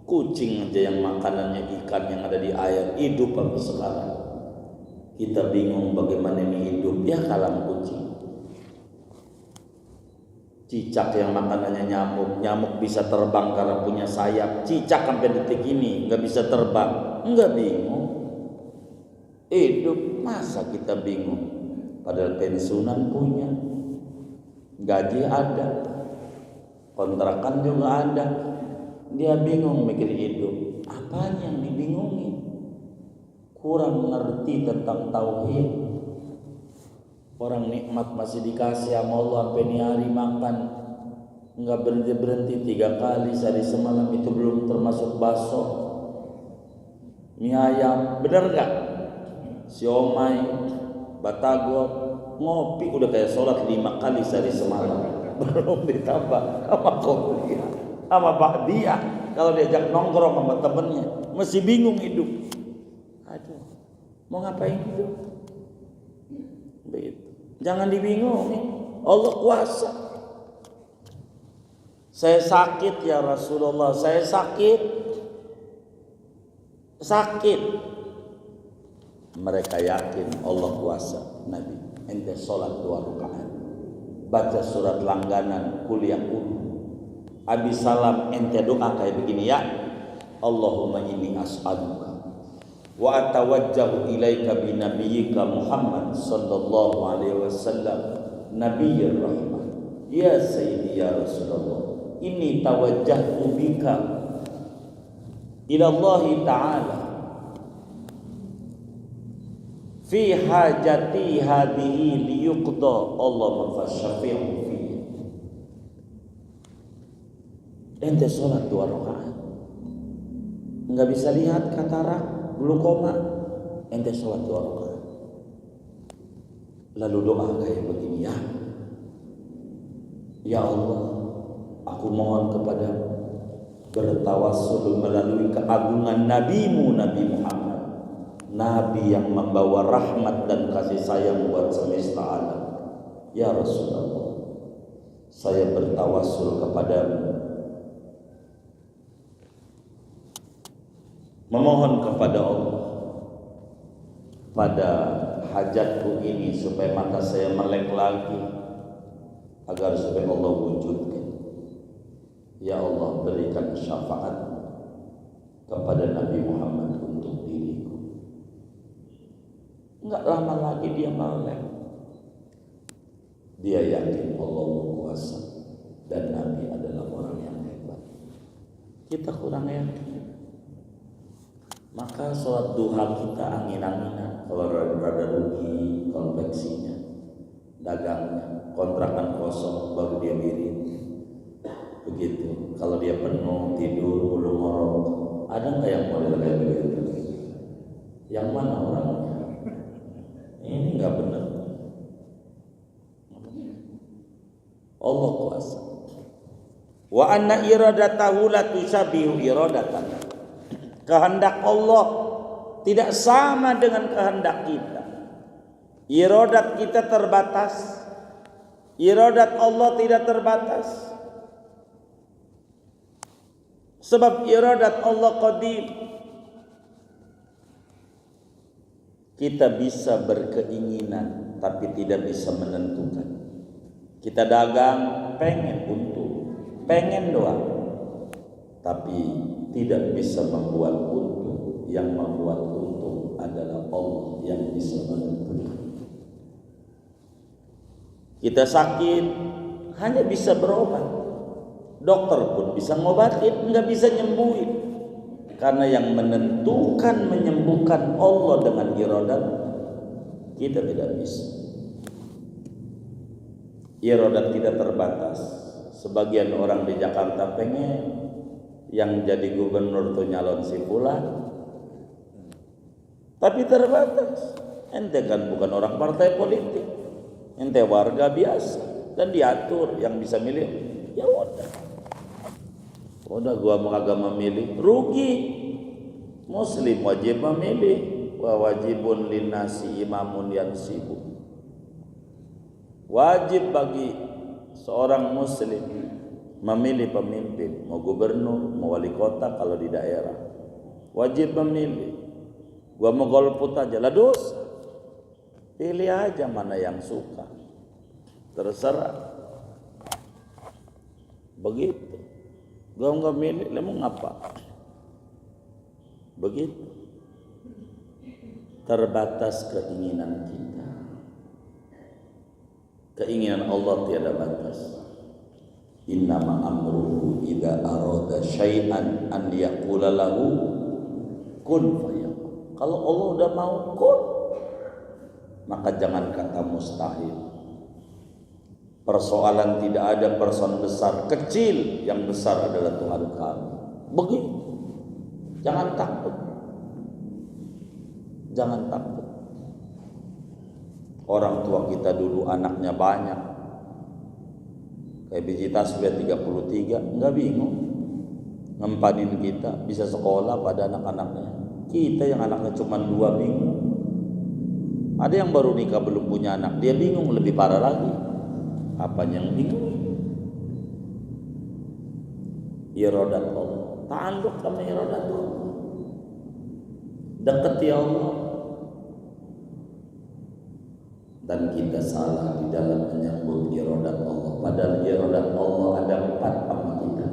Kucing aja yang makanannya ikan yang ada di air hidup sampai sekarang. Kita bingung bagaimana ini hidup. Ya kalam kucing. Cicak yang makanannya nyamuk, nyamuk bisa terbang karena punya sayap. Cicak sampai detik ini nggak bisa terbang, nggak bingung. Hidup masa kita bingung? Padahal pensiunan punya, gaji ada, kontrakan juga ada. Dia bingung mikir hidup. Apanya yang dibingungin? Kurang mengerti tentang tauhid. Orang nikmat masih dikasih sama Allah sampai ini hari makan nggak berhenti 3 kali sehari semalam, itu belum termasuk bakso, mie ayam, bener nggak? Siomay, batagor, ngopi udah kayak sholat 5 kali sehari semalam, belum ditambah sama kopi, sama dia. Kalau diajak nongkrong sama temennya masih bingung hidup. Aduh, mau ngapain hidup? Begitu. Jangan dibingungin, Allah kuasa. Saya sakit ya Rasulullah, saya sakit. Mereka yakin Allah kuasa. Nabi, ente sholat 2 rakaat, baca surat langganan kuliah kudu. Habis salam ente doa kayak begini ya, Allahumma inni as'aluka wa atawajjahu ilaika bi nabiyyika Muhammad sallallahu alaihi wasallam nabiyyir rahmah ya sayyidi ya Rasulullah, inni tawajjahtu bika ila Allah ta'ala fi hajati hadhihi liyuqda Allahumma fasyafi'u fi. Ente sholat 2 rakaat nggak bisa lihat katarak, glukoma, ente sholat 2 rakaat. Lalu doa kayak begini ya, ya Allah, aku mohon kepada bertawassul melalui keagungan Nabi-Mu Nabi Muhammad, Nabi yang membawa rahmat dan kasih sayang buat semesta alam. Ya Rasulullah, saya bertawassul kepadamu, memohon kepada Allah pada hajatku ini supaya mata saya melek lagi, agar supaya Allah wujudkan. Ya Allah, berikan syafaat kepada Nabi Muhammad untuk diriku. Enggak lama lagi dia melek. Dia yakin Allah kuasa dan Nabi adalah orang yang hebat. Kita kurang yakin. Maka sholat duha kita angin-anginan. Kalau rada rugi konveksinya, dagangnya, kontrakan kosong baru dia wirid. Begitu. Kalau dia penuh tidur ulung ngorok. Ada nggak yang model kayak begitu? Yang mana orangnya? Ini nggak benar. Allah kuasa. Wa anna iradatahu la tusabihu iradatan. Kehendak Allah tidak sama dengan kehendak kita. Iradat kita terbatas. Iradat Allah tidak terbatas. Sebab iradat Allah qadim. Kita bisa berkeinginan tapi tidak bisa menentukan. Kita dagang pengen untung, pengen doang, tapi tidak bisa membuat untung. Yang membuat untung adalah Allah yang bisa menentukan. Kita sakit hanya bisa berobat, dokter pun bisa ngobatin, nggak bisa nyembuhin. Karena yang menentukan menyembuhkan Allah dengan iradat, kita tidak bisa. Iradat kita terbatas. Sebagian orang di Jakarta pengen yang jadi gubernur tuh nyalon si fulan, tapi terbatas. Ente kan bukan orang partai politik, ente warga biasa, dan diatur yang bisa milih. Ya udah gua mau kagak memilih, rugi. Muslim wajib memilih, wa wajibun linnasi imamun yansibu. Wajib bagi seorang muslim memilih pemimpin, mau gubernur, mau wali kota kalau di daerah. Wajib memilih. Gua mau golput aja lah dosa. Pilih aja mana yang suka. Terserah. Begitu. Gua enggak milih, lu mau ngapa? Begitu. Terbatas keinginan kita. Keinginan Allah tiada batas. Innama amruhu idza arada syai'an an yaqula lahu kun fayakun. Kalau Allah udah mau kun, maka jangan kata mustahil. Persoalan tidak ada persoalan besar, kecil, yang besar adalah Tuhan kami. Begitu. Jangan takut. Jangan takut. Orang tua kita dulu anaknya banyak. Kayak biji tasbih 33, enggak bingung. Ngempanin kita bisa sekolah pada anak-anaknya. Kita yang anaknya cuma 2 bingung. Ada yang baru nikah belum punya anak, dia bingung, lebih parah lagi. Apanya yang bingung? Iradat Allah. Tanduk sama iradat Allah. Dekat ya Allah. Dan kita salah di dalam menyambut iradat Allah. Padahal iradat Allah ada 4 sama kita.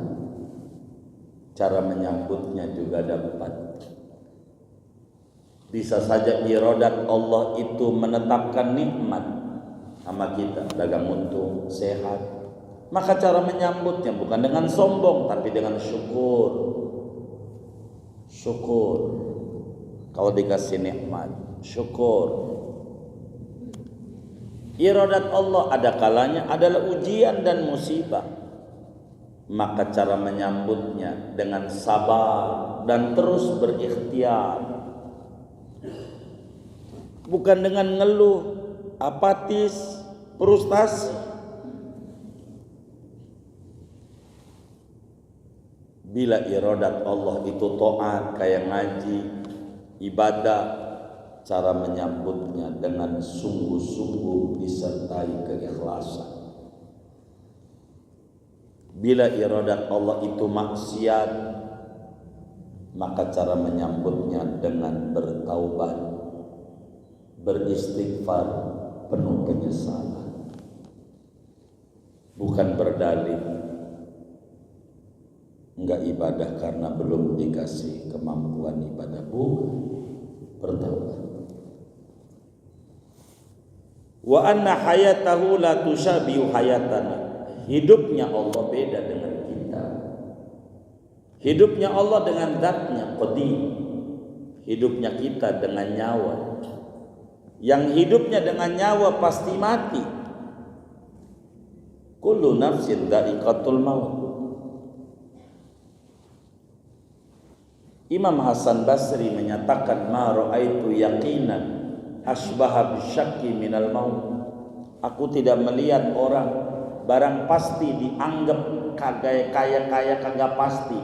Cara menyambutnya juga ada 4. Bisa saja iradat Allah itu menetapkan nikmat sama kita, dagang untung, sehat. Maka cara menyambutnya bukan dengan sombong, tapi dengan syukur. Syukur. Kalau dikasih nikmat, syukur. Iradat Allah ada kalanya adalah ujian dan musibah. Maka cara menyambutnya dengan sabar dan terus berikhtiar. Bukan dengan ngeluh, apatis, frustasi. Bila iradat Allah itu taat kayak ngaji, ibadah, cara menyambutnya dengan sungguh-sungguh disertai keikhlasan. Bila iradat Allah itu maksiat, maka cara menyambutnya dengan bertaubat, beristighfar, penuh penyesalan. Bukan berdalih enggak ibadah karena belum dikasih kemampuan ibadah, bukan, bertaubat. Wa anna hayatahu la tusyabihu hayatana. Hidupnya Allah beda dengan kita. Hidupnya Allah dengan zatnya qadim. Hidupnya kita dengan nyawa. Yang hidupnya dengan nyawa pasti mati. Kullu nafsin dha'iqatul maut. Imam Hasan Basri menyatakan ma ra'aitu yaqinan asbaha bisyakki minal maut. Aku tidak melihat orang barang pasti dianggap kaya kagak pasti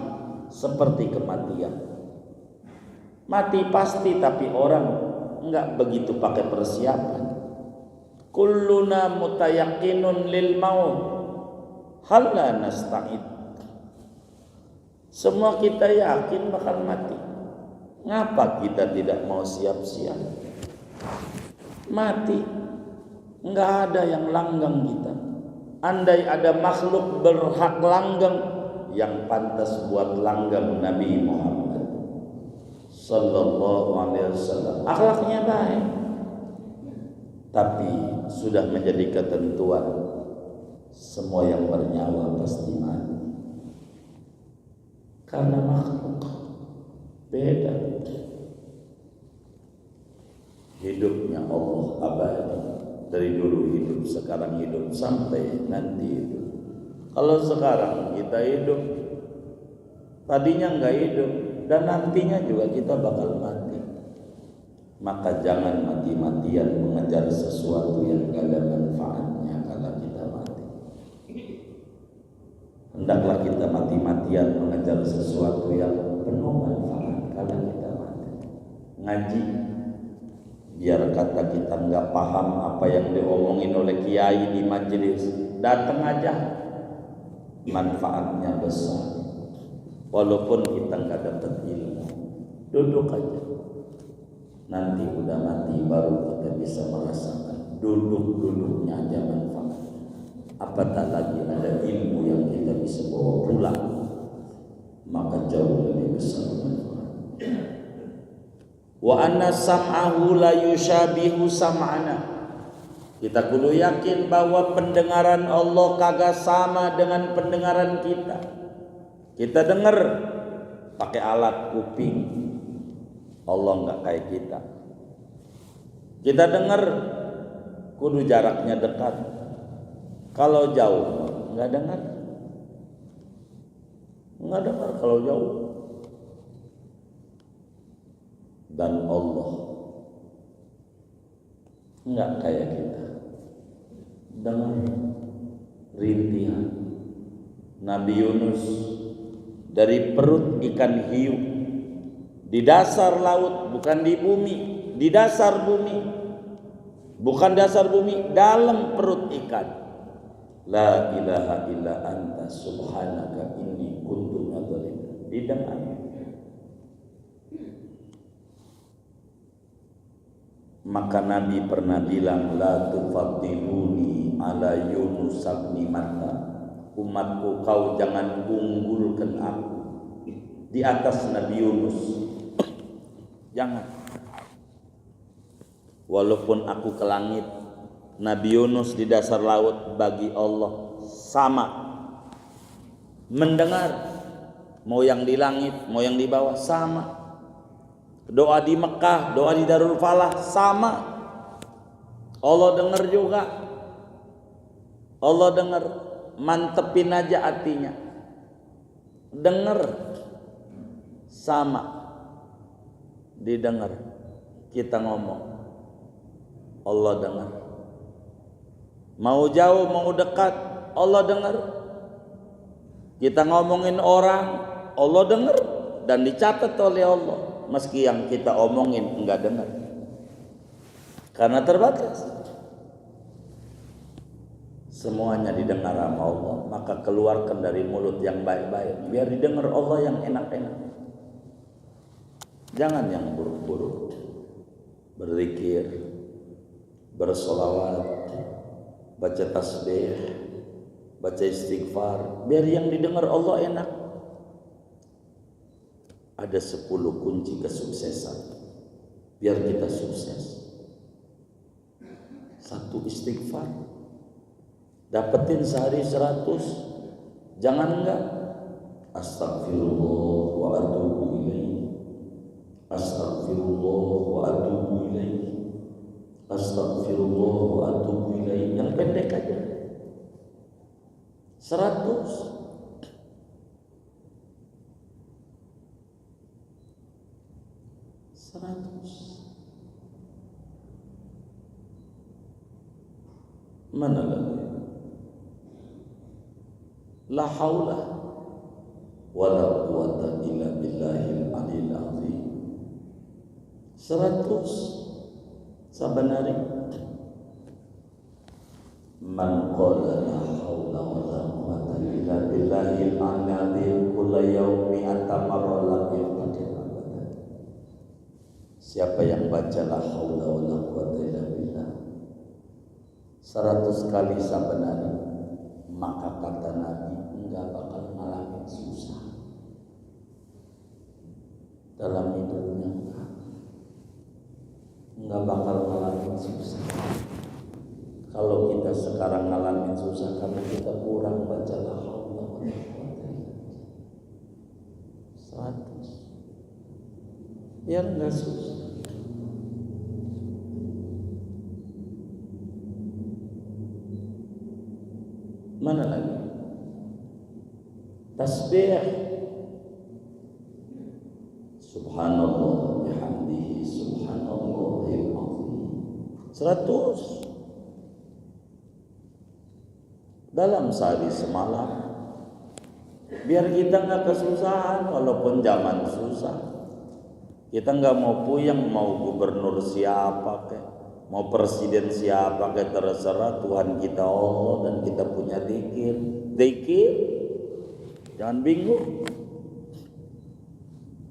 seperti kematian. Mati pasti, tapi orang enggak begitu pakai persiapan. Kulluna mutayaqqinun lil maut hal la nasta'id. Semua kita yakin bakal mati. Ngapa kita tidak mau siap-siap? Mati, enggak ada yang langgang kita. Andai ada makhluk berhak langgeng, yang pantas buat langgeng Nabi Muhammad sallallahu alaihi wasallam. Akhlaknya baik, tapi sudah menjadi ketentuan semua yang bernyawa pasti mati. Karena makhluk beda. Hidupnya Allah abadi, dari dulu hidup, sekarang hidup, sampai nanti hidup. Kalau sekarang kita hidup, tadinya enggak hidup, dan nantinya juga kita bakal mati. Maka jangan mati-matian mengejar sesuatu yang gak ada manfaatnya kalau kita mati. Hendaklah kita mati-matian mengejar sesuatu yang penuh manfaat kalau kita mati. Ngaji, biar kata kita nggak paham apa yang diomongin oleh kiai di majelis, datang aja, manfaatnya besar. Walaupun kita nggak dapat ilmu, duduk aja. Nanti udah mati baru kita bisa merasakan duduk-duduknya aja manfaat. Apatah lagi ada ilmu yang kita bisa bawa pulang, maka jauh lebih besar manfaat. Wa anna sam'ahu la yushabihu sam'ana. Kita kudu yakin bahwa pendengaran Allah kagak sama dengan pendengaran kita. Kita dengar pakai alat kuping, Allah enggak kayak kita. Kita dengar kudu jaraknya dekat. Kalau jauh enggak dengar. Enggak dengar kalau jauh. Dan Allah enggak kayak kita. Dengar rintihan Nabi Yunus dari perut ikan hiu di dasar laut, bukan di bumi, di dasar bumi, bukan dasar bumi, dalam perut ikan. La ilaha illa anta subhanaka inni kuntu minadh-dhalimin. Didengar. Maka Nabi pernah bilang, la tufaddiluni ala Yunus bin Matta. Umatku, kau jangan unggulkan aku di atas Nabi Yunus. Jangan. Walaupun aku ke langit, Nabi Yunus di dasar laut, bagi Allah sama. Mendengar, mau yang di langit, mau yang di bawah, sama. Doa di Mekah, doa di Darul Falah, sama. Allah dengar juga. Allah dengar. Mantepin aja hatinya. Dengar, sama. Didengar. Kita ngomong, Allah dengar. Mau jauh, mau dekat, Allah dengar. Kita ngomongin orang, Allah dengar dan dicatat oleh Allah. Meski yang kita omongin enggak dengar, karena terbatas. Semuanya didengar sama Allah, maka keluarkan dari mulut yang baik-baik, biar didengar Allah yang enak-enak. Jangan yang buruk-buruk. Berzikir, bersolawat, baca tasbih, baca istighfar, biar yang didengar Allah enak. Ada 10 kunci kesuksesan biar kita sukses. 1, istighfar. Dapetin sehari 100. Jangan enggak. Astagfirullah wa atubu ilaih. Astagfirullah wa atubu ilaih. Astagfirullah wa atubu ilaih. Yang pendek aja. 100. Mana lagi? La haula wala quwata illa billahil aliyil azim. 100 saban hari. Man qala la haula wala quwata illa billahil aliyil azim kulla yaumi atamarra lam yaqdir. Siapa yang baca la haula wala quwata illa billah 100 kali saban hari, maka kata Nabi enggak bakal ngalamin susah dalam hidupnya, enggak bakal ngalamin susah. Kalau kita sekarang ngalamin susah karena kita kurang baca la haula wa la quwwata illa billah 100 biar enggak susah. Mana lagi? Tasbih. Subhanallah bihamdihi subhanallahil azim. 100 dalam sehari semalam. Biar kita nggak kesusahan walaupun zaman susah. Kita nggak mau puyeng mau gubernur siapa kek, mau presiden siapa kek, terserah. Tuhan kita Allah dan kita punya dzikir. Jangan bingung.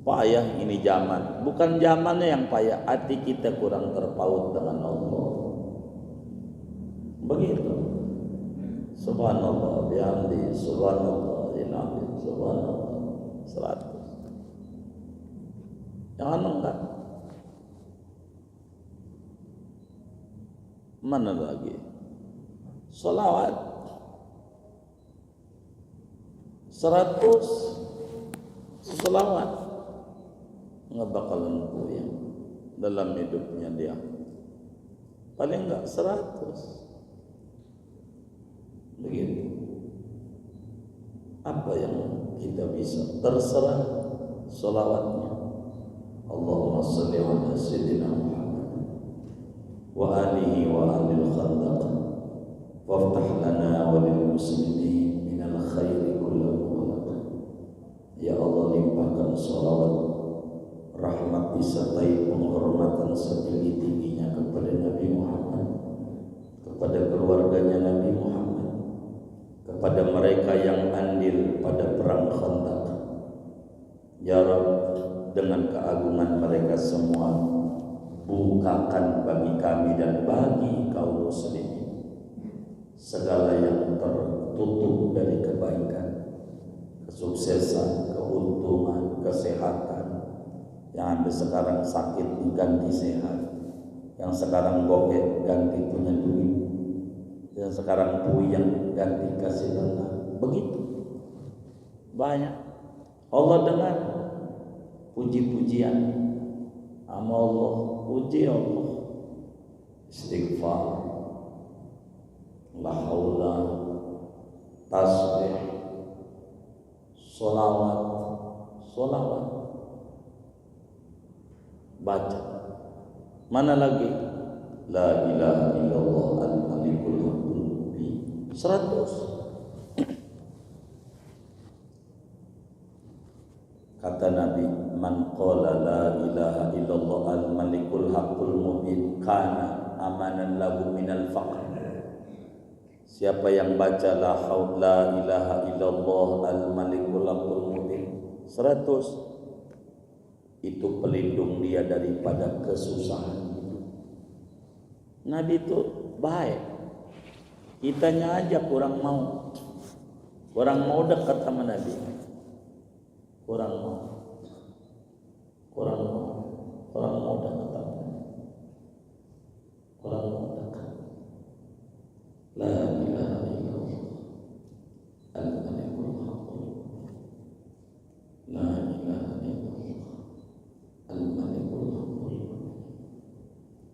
Payah ini zaman, bukan zamannya yang payah, hati kita kurang terpaut dengan Allah. Begitu. Subhanallah bihamdi subhanallah inna subhanallah 100. Jangan enggak. Mana lagi? Salawat 100 salawat. Nggak bakalan puyeng dalam hidupnya dia. Paling enggak 100. Begitu. Apa yang kita bisa, terserah salawatnya. Allahumma salli ala sayyidina Muhammad wa alihi wa alil khandaq waftah lana wa lil muslimin minal khairi kullahu walak. Ya Allah, limpahkan salawat rahmat disertai penghormatan setinggi-tingginya kepada Nabi Muhammad, kepada keluarganya Nabi Muhammad, kepada mereka yang andil pada perang Khandaq. Ya Rabb, dengan keagungan mereka semua, bukakan bagi kami dan bagi kaum muslimin segala yang tertutup dari kebaikan, kesuksesan, keuntungan, kesehatan. Yang ada sekarang sakit diganti sehat, yang sekarang bokeh ganti punya duit, yang sekarang puyeng ganti kasih tenang. Begitu banyak. Allah dengar puji-pujian sama Allah, puji Allah, istighfar, la haula, tasbih, solawat baca. Mana lagi? La ilaha illallah al-malikul haqqul mubin 100. Kata Nabi, man qala la ilaha illallah al-malikul haqqul mubin kana amanan lahu minal faqr. Siapa yang baca la ilaha illallah al-malikul haqqul mubin 100, itu pelindung dia daripada kesusahan. Nabi itu baik. Kitanya aja kurang mau dekat sama Nabi. Kurang mau dekat. Kurang mau dekat. La ilaha illallah al-malikul haqqul mubin. La ilaha illallah al-malikul haqqul mubin.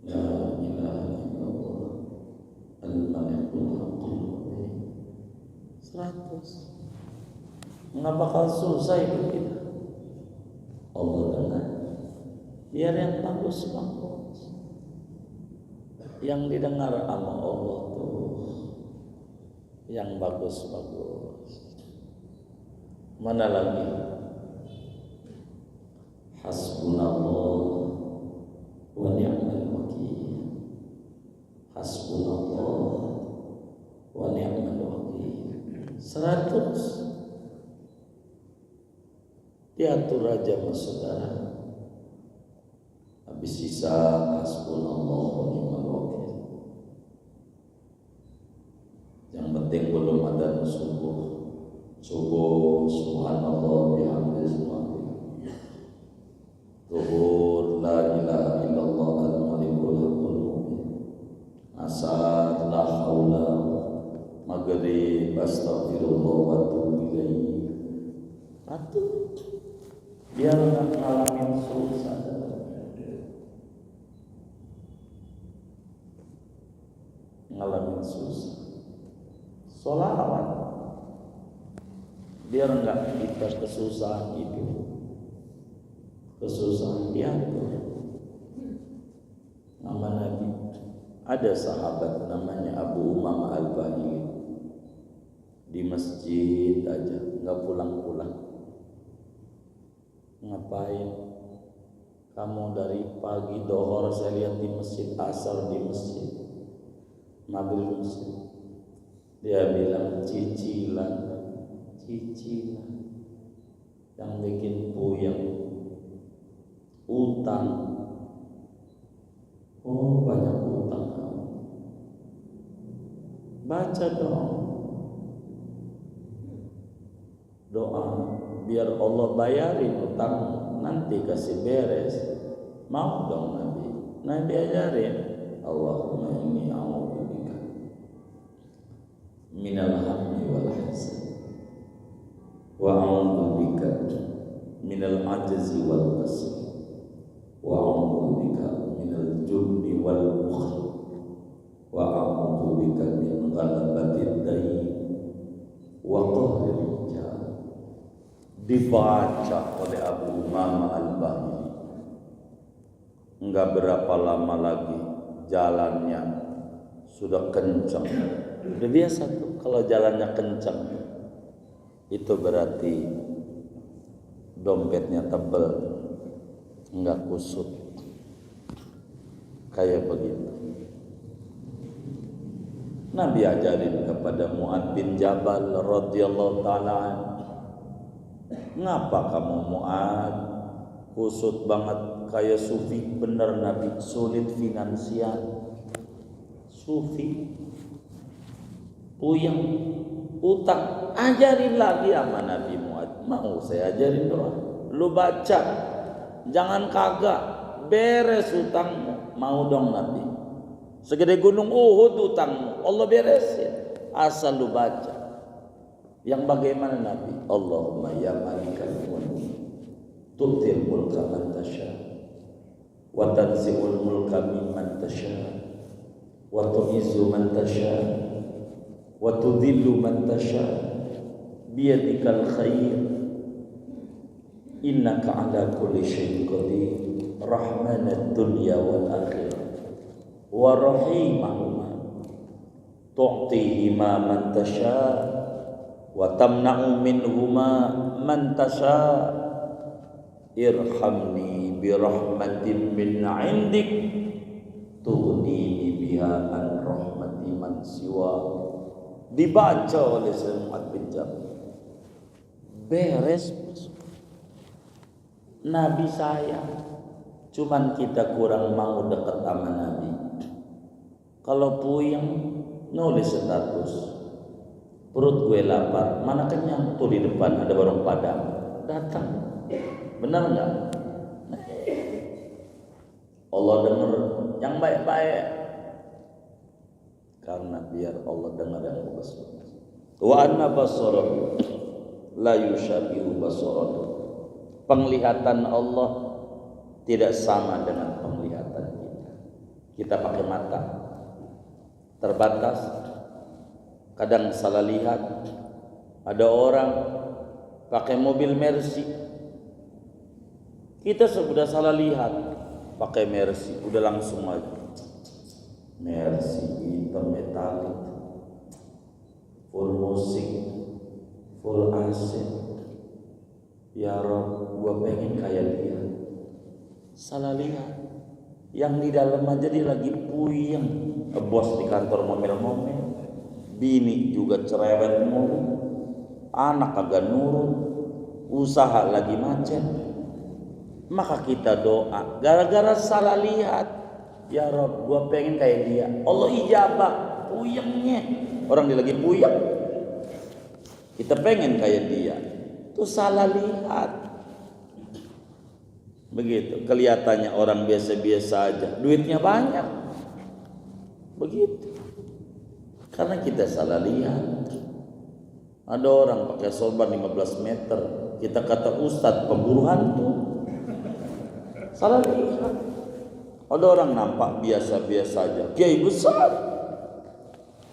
La ilaha illallah al-malikul haqqul mubin 100. Nggak bakal susah hidup kita. Allah dengar. Biar yang bagus, yang didengar sama Allah tuh yang bagus. Mana lagi? Hasbunallah wa ni'mal wakil. Hasbunallah wa ni'mal wakil 100. Diatur aja sama saudara. Habis sisa hasbunallah wa ni'mal wakil. Yang penting belum ada subuh. Subuh subhanallah bihamdihi subhanallah. Zuhur la ilaha illallah al-malikul haqqul mubin. Asar la haula. Maghrib astaghfirullah wa atubu ilaih. Atuh biar nggak ngalamin susah. Ngalamin susah. Sholawat biar nggak kita kesusahan hidup, kesusahan diatur. Nama Nabi, ada sahabat namanya Abu Umamah Al-Bahili, di masjid aja nggak pulang-pulang. Ngapain kamu dari pagi dohor saya lihat di masjid, asar di masjid, maghrib masjid. Dia bilang cicilan yang bikin puyeng, utang. Oh banyak utang kamu, baca dong doa biar Allah bayarin utang, nanti kasih beres. Mau dong Nabi ajarin, Allahumma inni a'udzubika minal hammi wal hazan wa a'udzubika minal ajzi wal kasal wa a'udzubika minal jubni wal bukhl wa a'udzubika min ghalabatid dayn wa qahril rijal. Dibaca oleh Abu Umamah Al-Bahili. Enggak berapa lama lagi jalannya sudah kencang. Udah biasa tuh kalau jalannya kencang, itu berarti dompetnya tebel, enggak kusut. Kayak begitu. Nabi ajarin kepada Mu'adz bin Jabal radhiyallahu ta'ala, ngapa kamu Mu'adz kusut banget kayak sufi? Bener Nabi, sulit finansial. Sufi puyeng utang, ajarin lagi sama Nabi Mu'adz. Mau saya ajarin doa, lu baca, jangan kagak, beres utangmu. Mau dong Nabi, segede gunung Uhud utangmu, Allah beresin, asal lu baca. Yang bagaimana Nabi? Allahumma ya malikal mulk tu'til mulka man tasha wa tanzi'ul mulka mimman tasha wa tu'izzu man tasha wa tudhillu man tasha biyadikal khair innaka ala kulli syai'in qadir rahmanad dunya wal akhirah wa rahimahuma tu'tihima man tasha wa tamna'u minhuma man tasha irhamni bi rahmatin min 'indik tughnini biha an rahmati man siwa. Dibaca oleh Sayyidina Mu'adz bin Jabal, beres. Nabi sayang, cuman kita kurang mau dekat sama Nabi. Kalau puyeng nulis status, perut gue lapar, mana kenyang, tuh di depan ada warung Padang, datang. Benar enggak? Allah dengar yang baik-baik, karena biar Allah dengar yang bagus-bagus. Wa anna basarahu la yushabihu basarahu. Penglihatan Allah tidak sama dengan penglihatan kita. Kita pakai mata terbatas, kadang salah lihat. Ada orang pakai mobil Mercy, kita sudah salah lihat, pakai Mercy, udah langsung aja Mercy hitam metalik, full musik, full AC. Ya Rob, gua pengen kayak dia. Salah lihat, yang di dalam aja dia lagi puyeng. Bos di kantor ngomel-ngomel, bini juga cerewet mulu, anak kagak nurut, usaha lagi macet. Maka kita doa, gara-gara salah lihat, ya Rob, gua pengen kayak dia. Allah ijabah, puyengnya. Orang dia lagi puyeng, Kita pengen kayak dia. Itu salah lihat. Begitu. Kelihatannya orang biasa-biasa aja, duitnya banyak. Begitu. Karena kita salah lihat. Ada orang pakai sorban 15 meter, kita kata ustadz pemburu hantu. Salah lihat. Ada orang nampak biasa-biasa aja, kiai besar.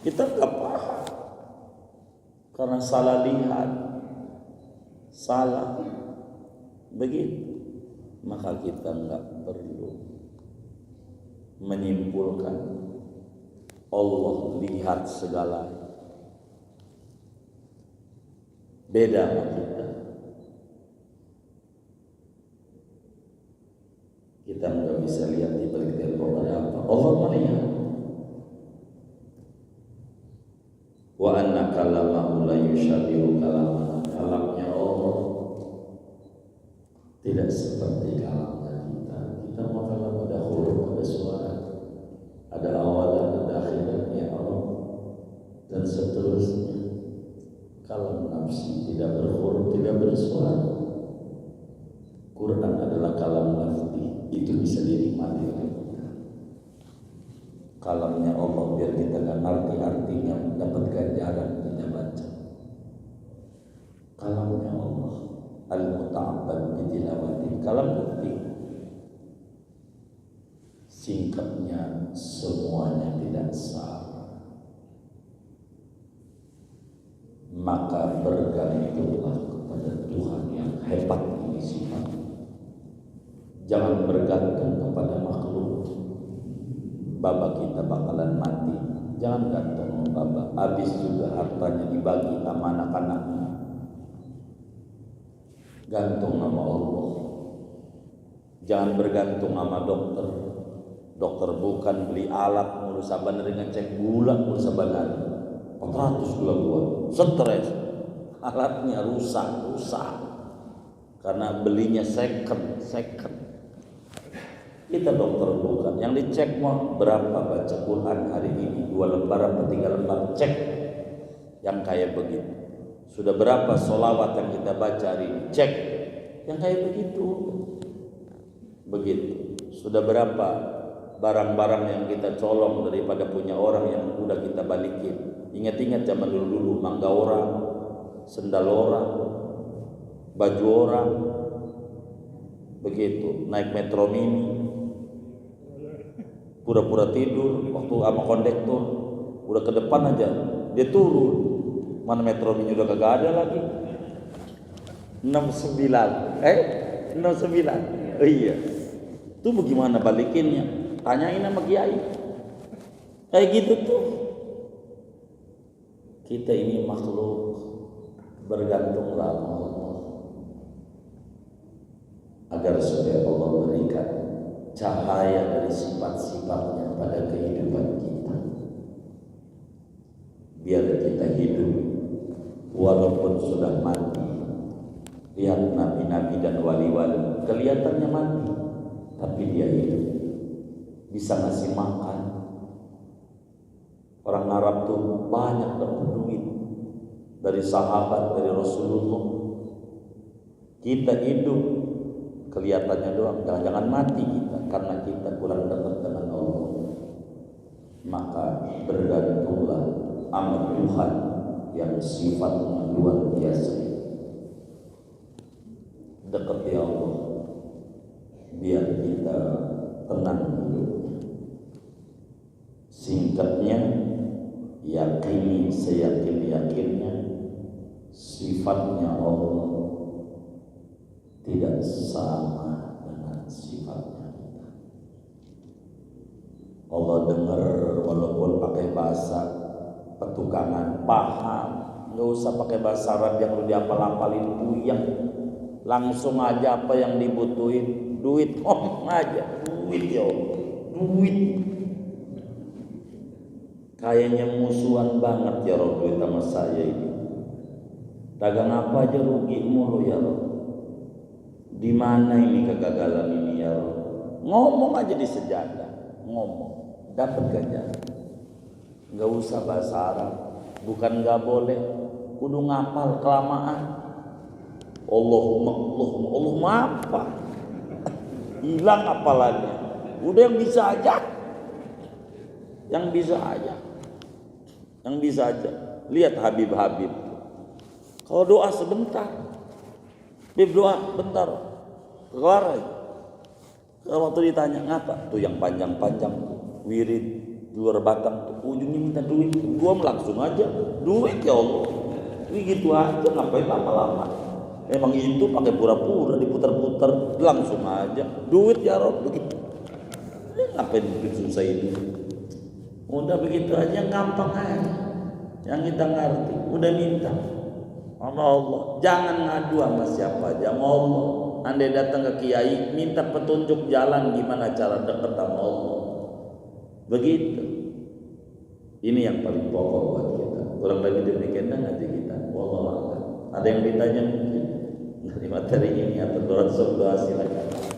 Kita nggak paham. Karena salah lihat. Salah. Begitu. Maka kita nggak perlu menyimpulkan Allah lihat segalanya. Beda sama kita. Kita nggak bisa lihat di balik telepon ada apa. Allah melihat. Wa anna kalamahu la yushabihu kalamana. Kalamnya Allah tidak seperti kalamnya kita. Kita mau kalam ada huruf, ada suara, ada awalan, ada akhirat, ya Allah, dan seterusnya. Kalam nafsi tidak berhuruf, tidak bersuara. Quran adalah kalam lafzi, itu bisa dinikmati oleh kita. Kalamnya Allah biar kita nggak ngerti artinya, dapat ganjaran kita baca. Kalamnya Allah al-muta'abbad bitilawati, kalam lafzi. Singkatnya semuanya tidak salah. Maka bergantunglah kepada Tuhan yang hebat ini sifatnya. Jangan bergantung kepada makhluk. Baba kita bakalan mati, jangan gantung baba. Habis juga hartanya dibagi sama anak-anaknya. Gantung sama Allah. Jangan bergantung sama dokter. Dokter bukan beli alat mulu saban dengan cek gula mulu saban 400 gula buat stres, alatnya rusak karena belinya second. Kita dokter bukan, yang dicek mau berapa baca Quran hari ini, 2 lembar atau 3 lembar, cek yang kayak begitu. Sudah berapa sholawat yang kita baca hari ini, cek yang kayak begitu. Sudah berapa barang-barang yang kita colong daripada punya orang yang udah kita balikin. Ingat-ingat zaman dulu mangga orang, sendal orang, baju orang, begitu. Naik metro mini, pura-pura tidur waktu sama kondektor, udah ke depan aja dia turun. Mana metro mini udah kagak ada lagi. 69, 69. Oh iya. Itu bagaimana balikinnya? Tanyain sama kiai. Kayak gitu tuh. Kita ini makhluk, bergantunglah sama Allah agar supaya Allah berikan cahaya dari sifat-sifatnya pada kehidupan kita. Biar kita hidup walaupun sudah mati. Lihat nabi-nabi dan wali-wali kelihatannya mati, tapi dia hidup, bisa ngasih makan. Orang Arab tuh banyak dapat duit dari sahabat, dari Rasulullah. Kita hidup kelihatannya doang, jangan-jangan mati kita karena kita kurang dekat dengan Allah. Maka bergantunglah sama Tuhan yang sifatnya luar biasa. Dekat ya Allah, biar kita tenang hidupnya. Singkatnya, yakini seyakin-yakinnya sifatnya Allah tidak sama dengan sifatnya kita. Allah dengar walaupun pakai bahasa petukangan, paham. Nggak usah pakai bahasa Arab yang lu dihafal-hafalin puyeng. Langsung aja apa yang dibutuhin, duit om aja, duit ya Allah, duit. Kayaknya musuhan banget ya Rob duit sama saya ini. Dagang apa aja rugi mulu ya Rob. Di mana ini kegagalan ini ya Rob? Ngomong aja di sejadah, ngomong, dapat ganjaran. Nggak usah bahasa Arab, bukan nggak boleh, kudu ngapal kelamaan. Allahumma apa? Hilang hafalannya. Udah yang bisa aja. Yang bisa aja. Lihat Habib. Kalau doa sebentar. Bib doa bentar. Kelar aja. Kalau waktu ditanya ngapa? Tuh yang panjang-panjang wirid 2 batang tuh ujungnya minta duit. Gua langsung aja duit ya Allah. Gitu aja, ngapain lama-lama? Emang itu pakai pura-pura diputar-putar, langsung aja duit ya Rob begitu. Ngapain bikin susah ini? Udah begitu aja, gampang aja. Yang kita ngerti, udah minta Allah. Jangan ngadu sama siapa aja, sama Allah. Andai datang ke kiai, minta petunjuk jalan gimana cara dekat sama Allah. Begitu. Ini yang paling pokok buat kita. Kurang lebih demikian aja kita. Wallahu a'lam. Ada yang ditanya mungkin dari materi ini atau doa silakan.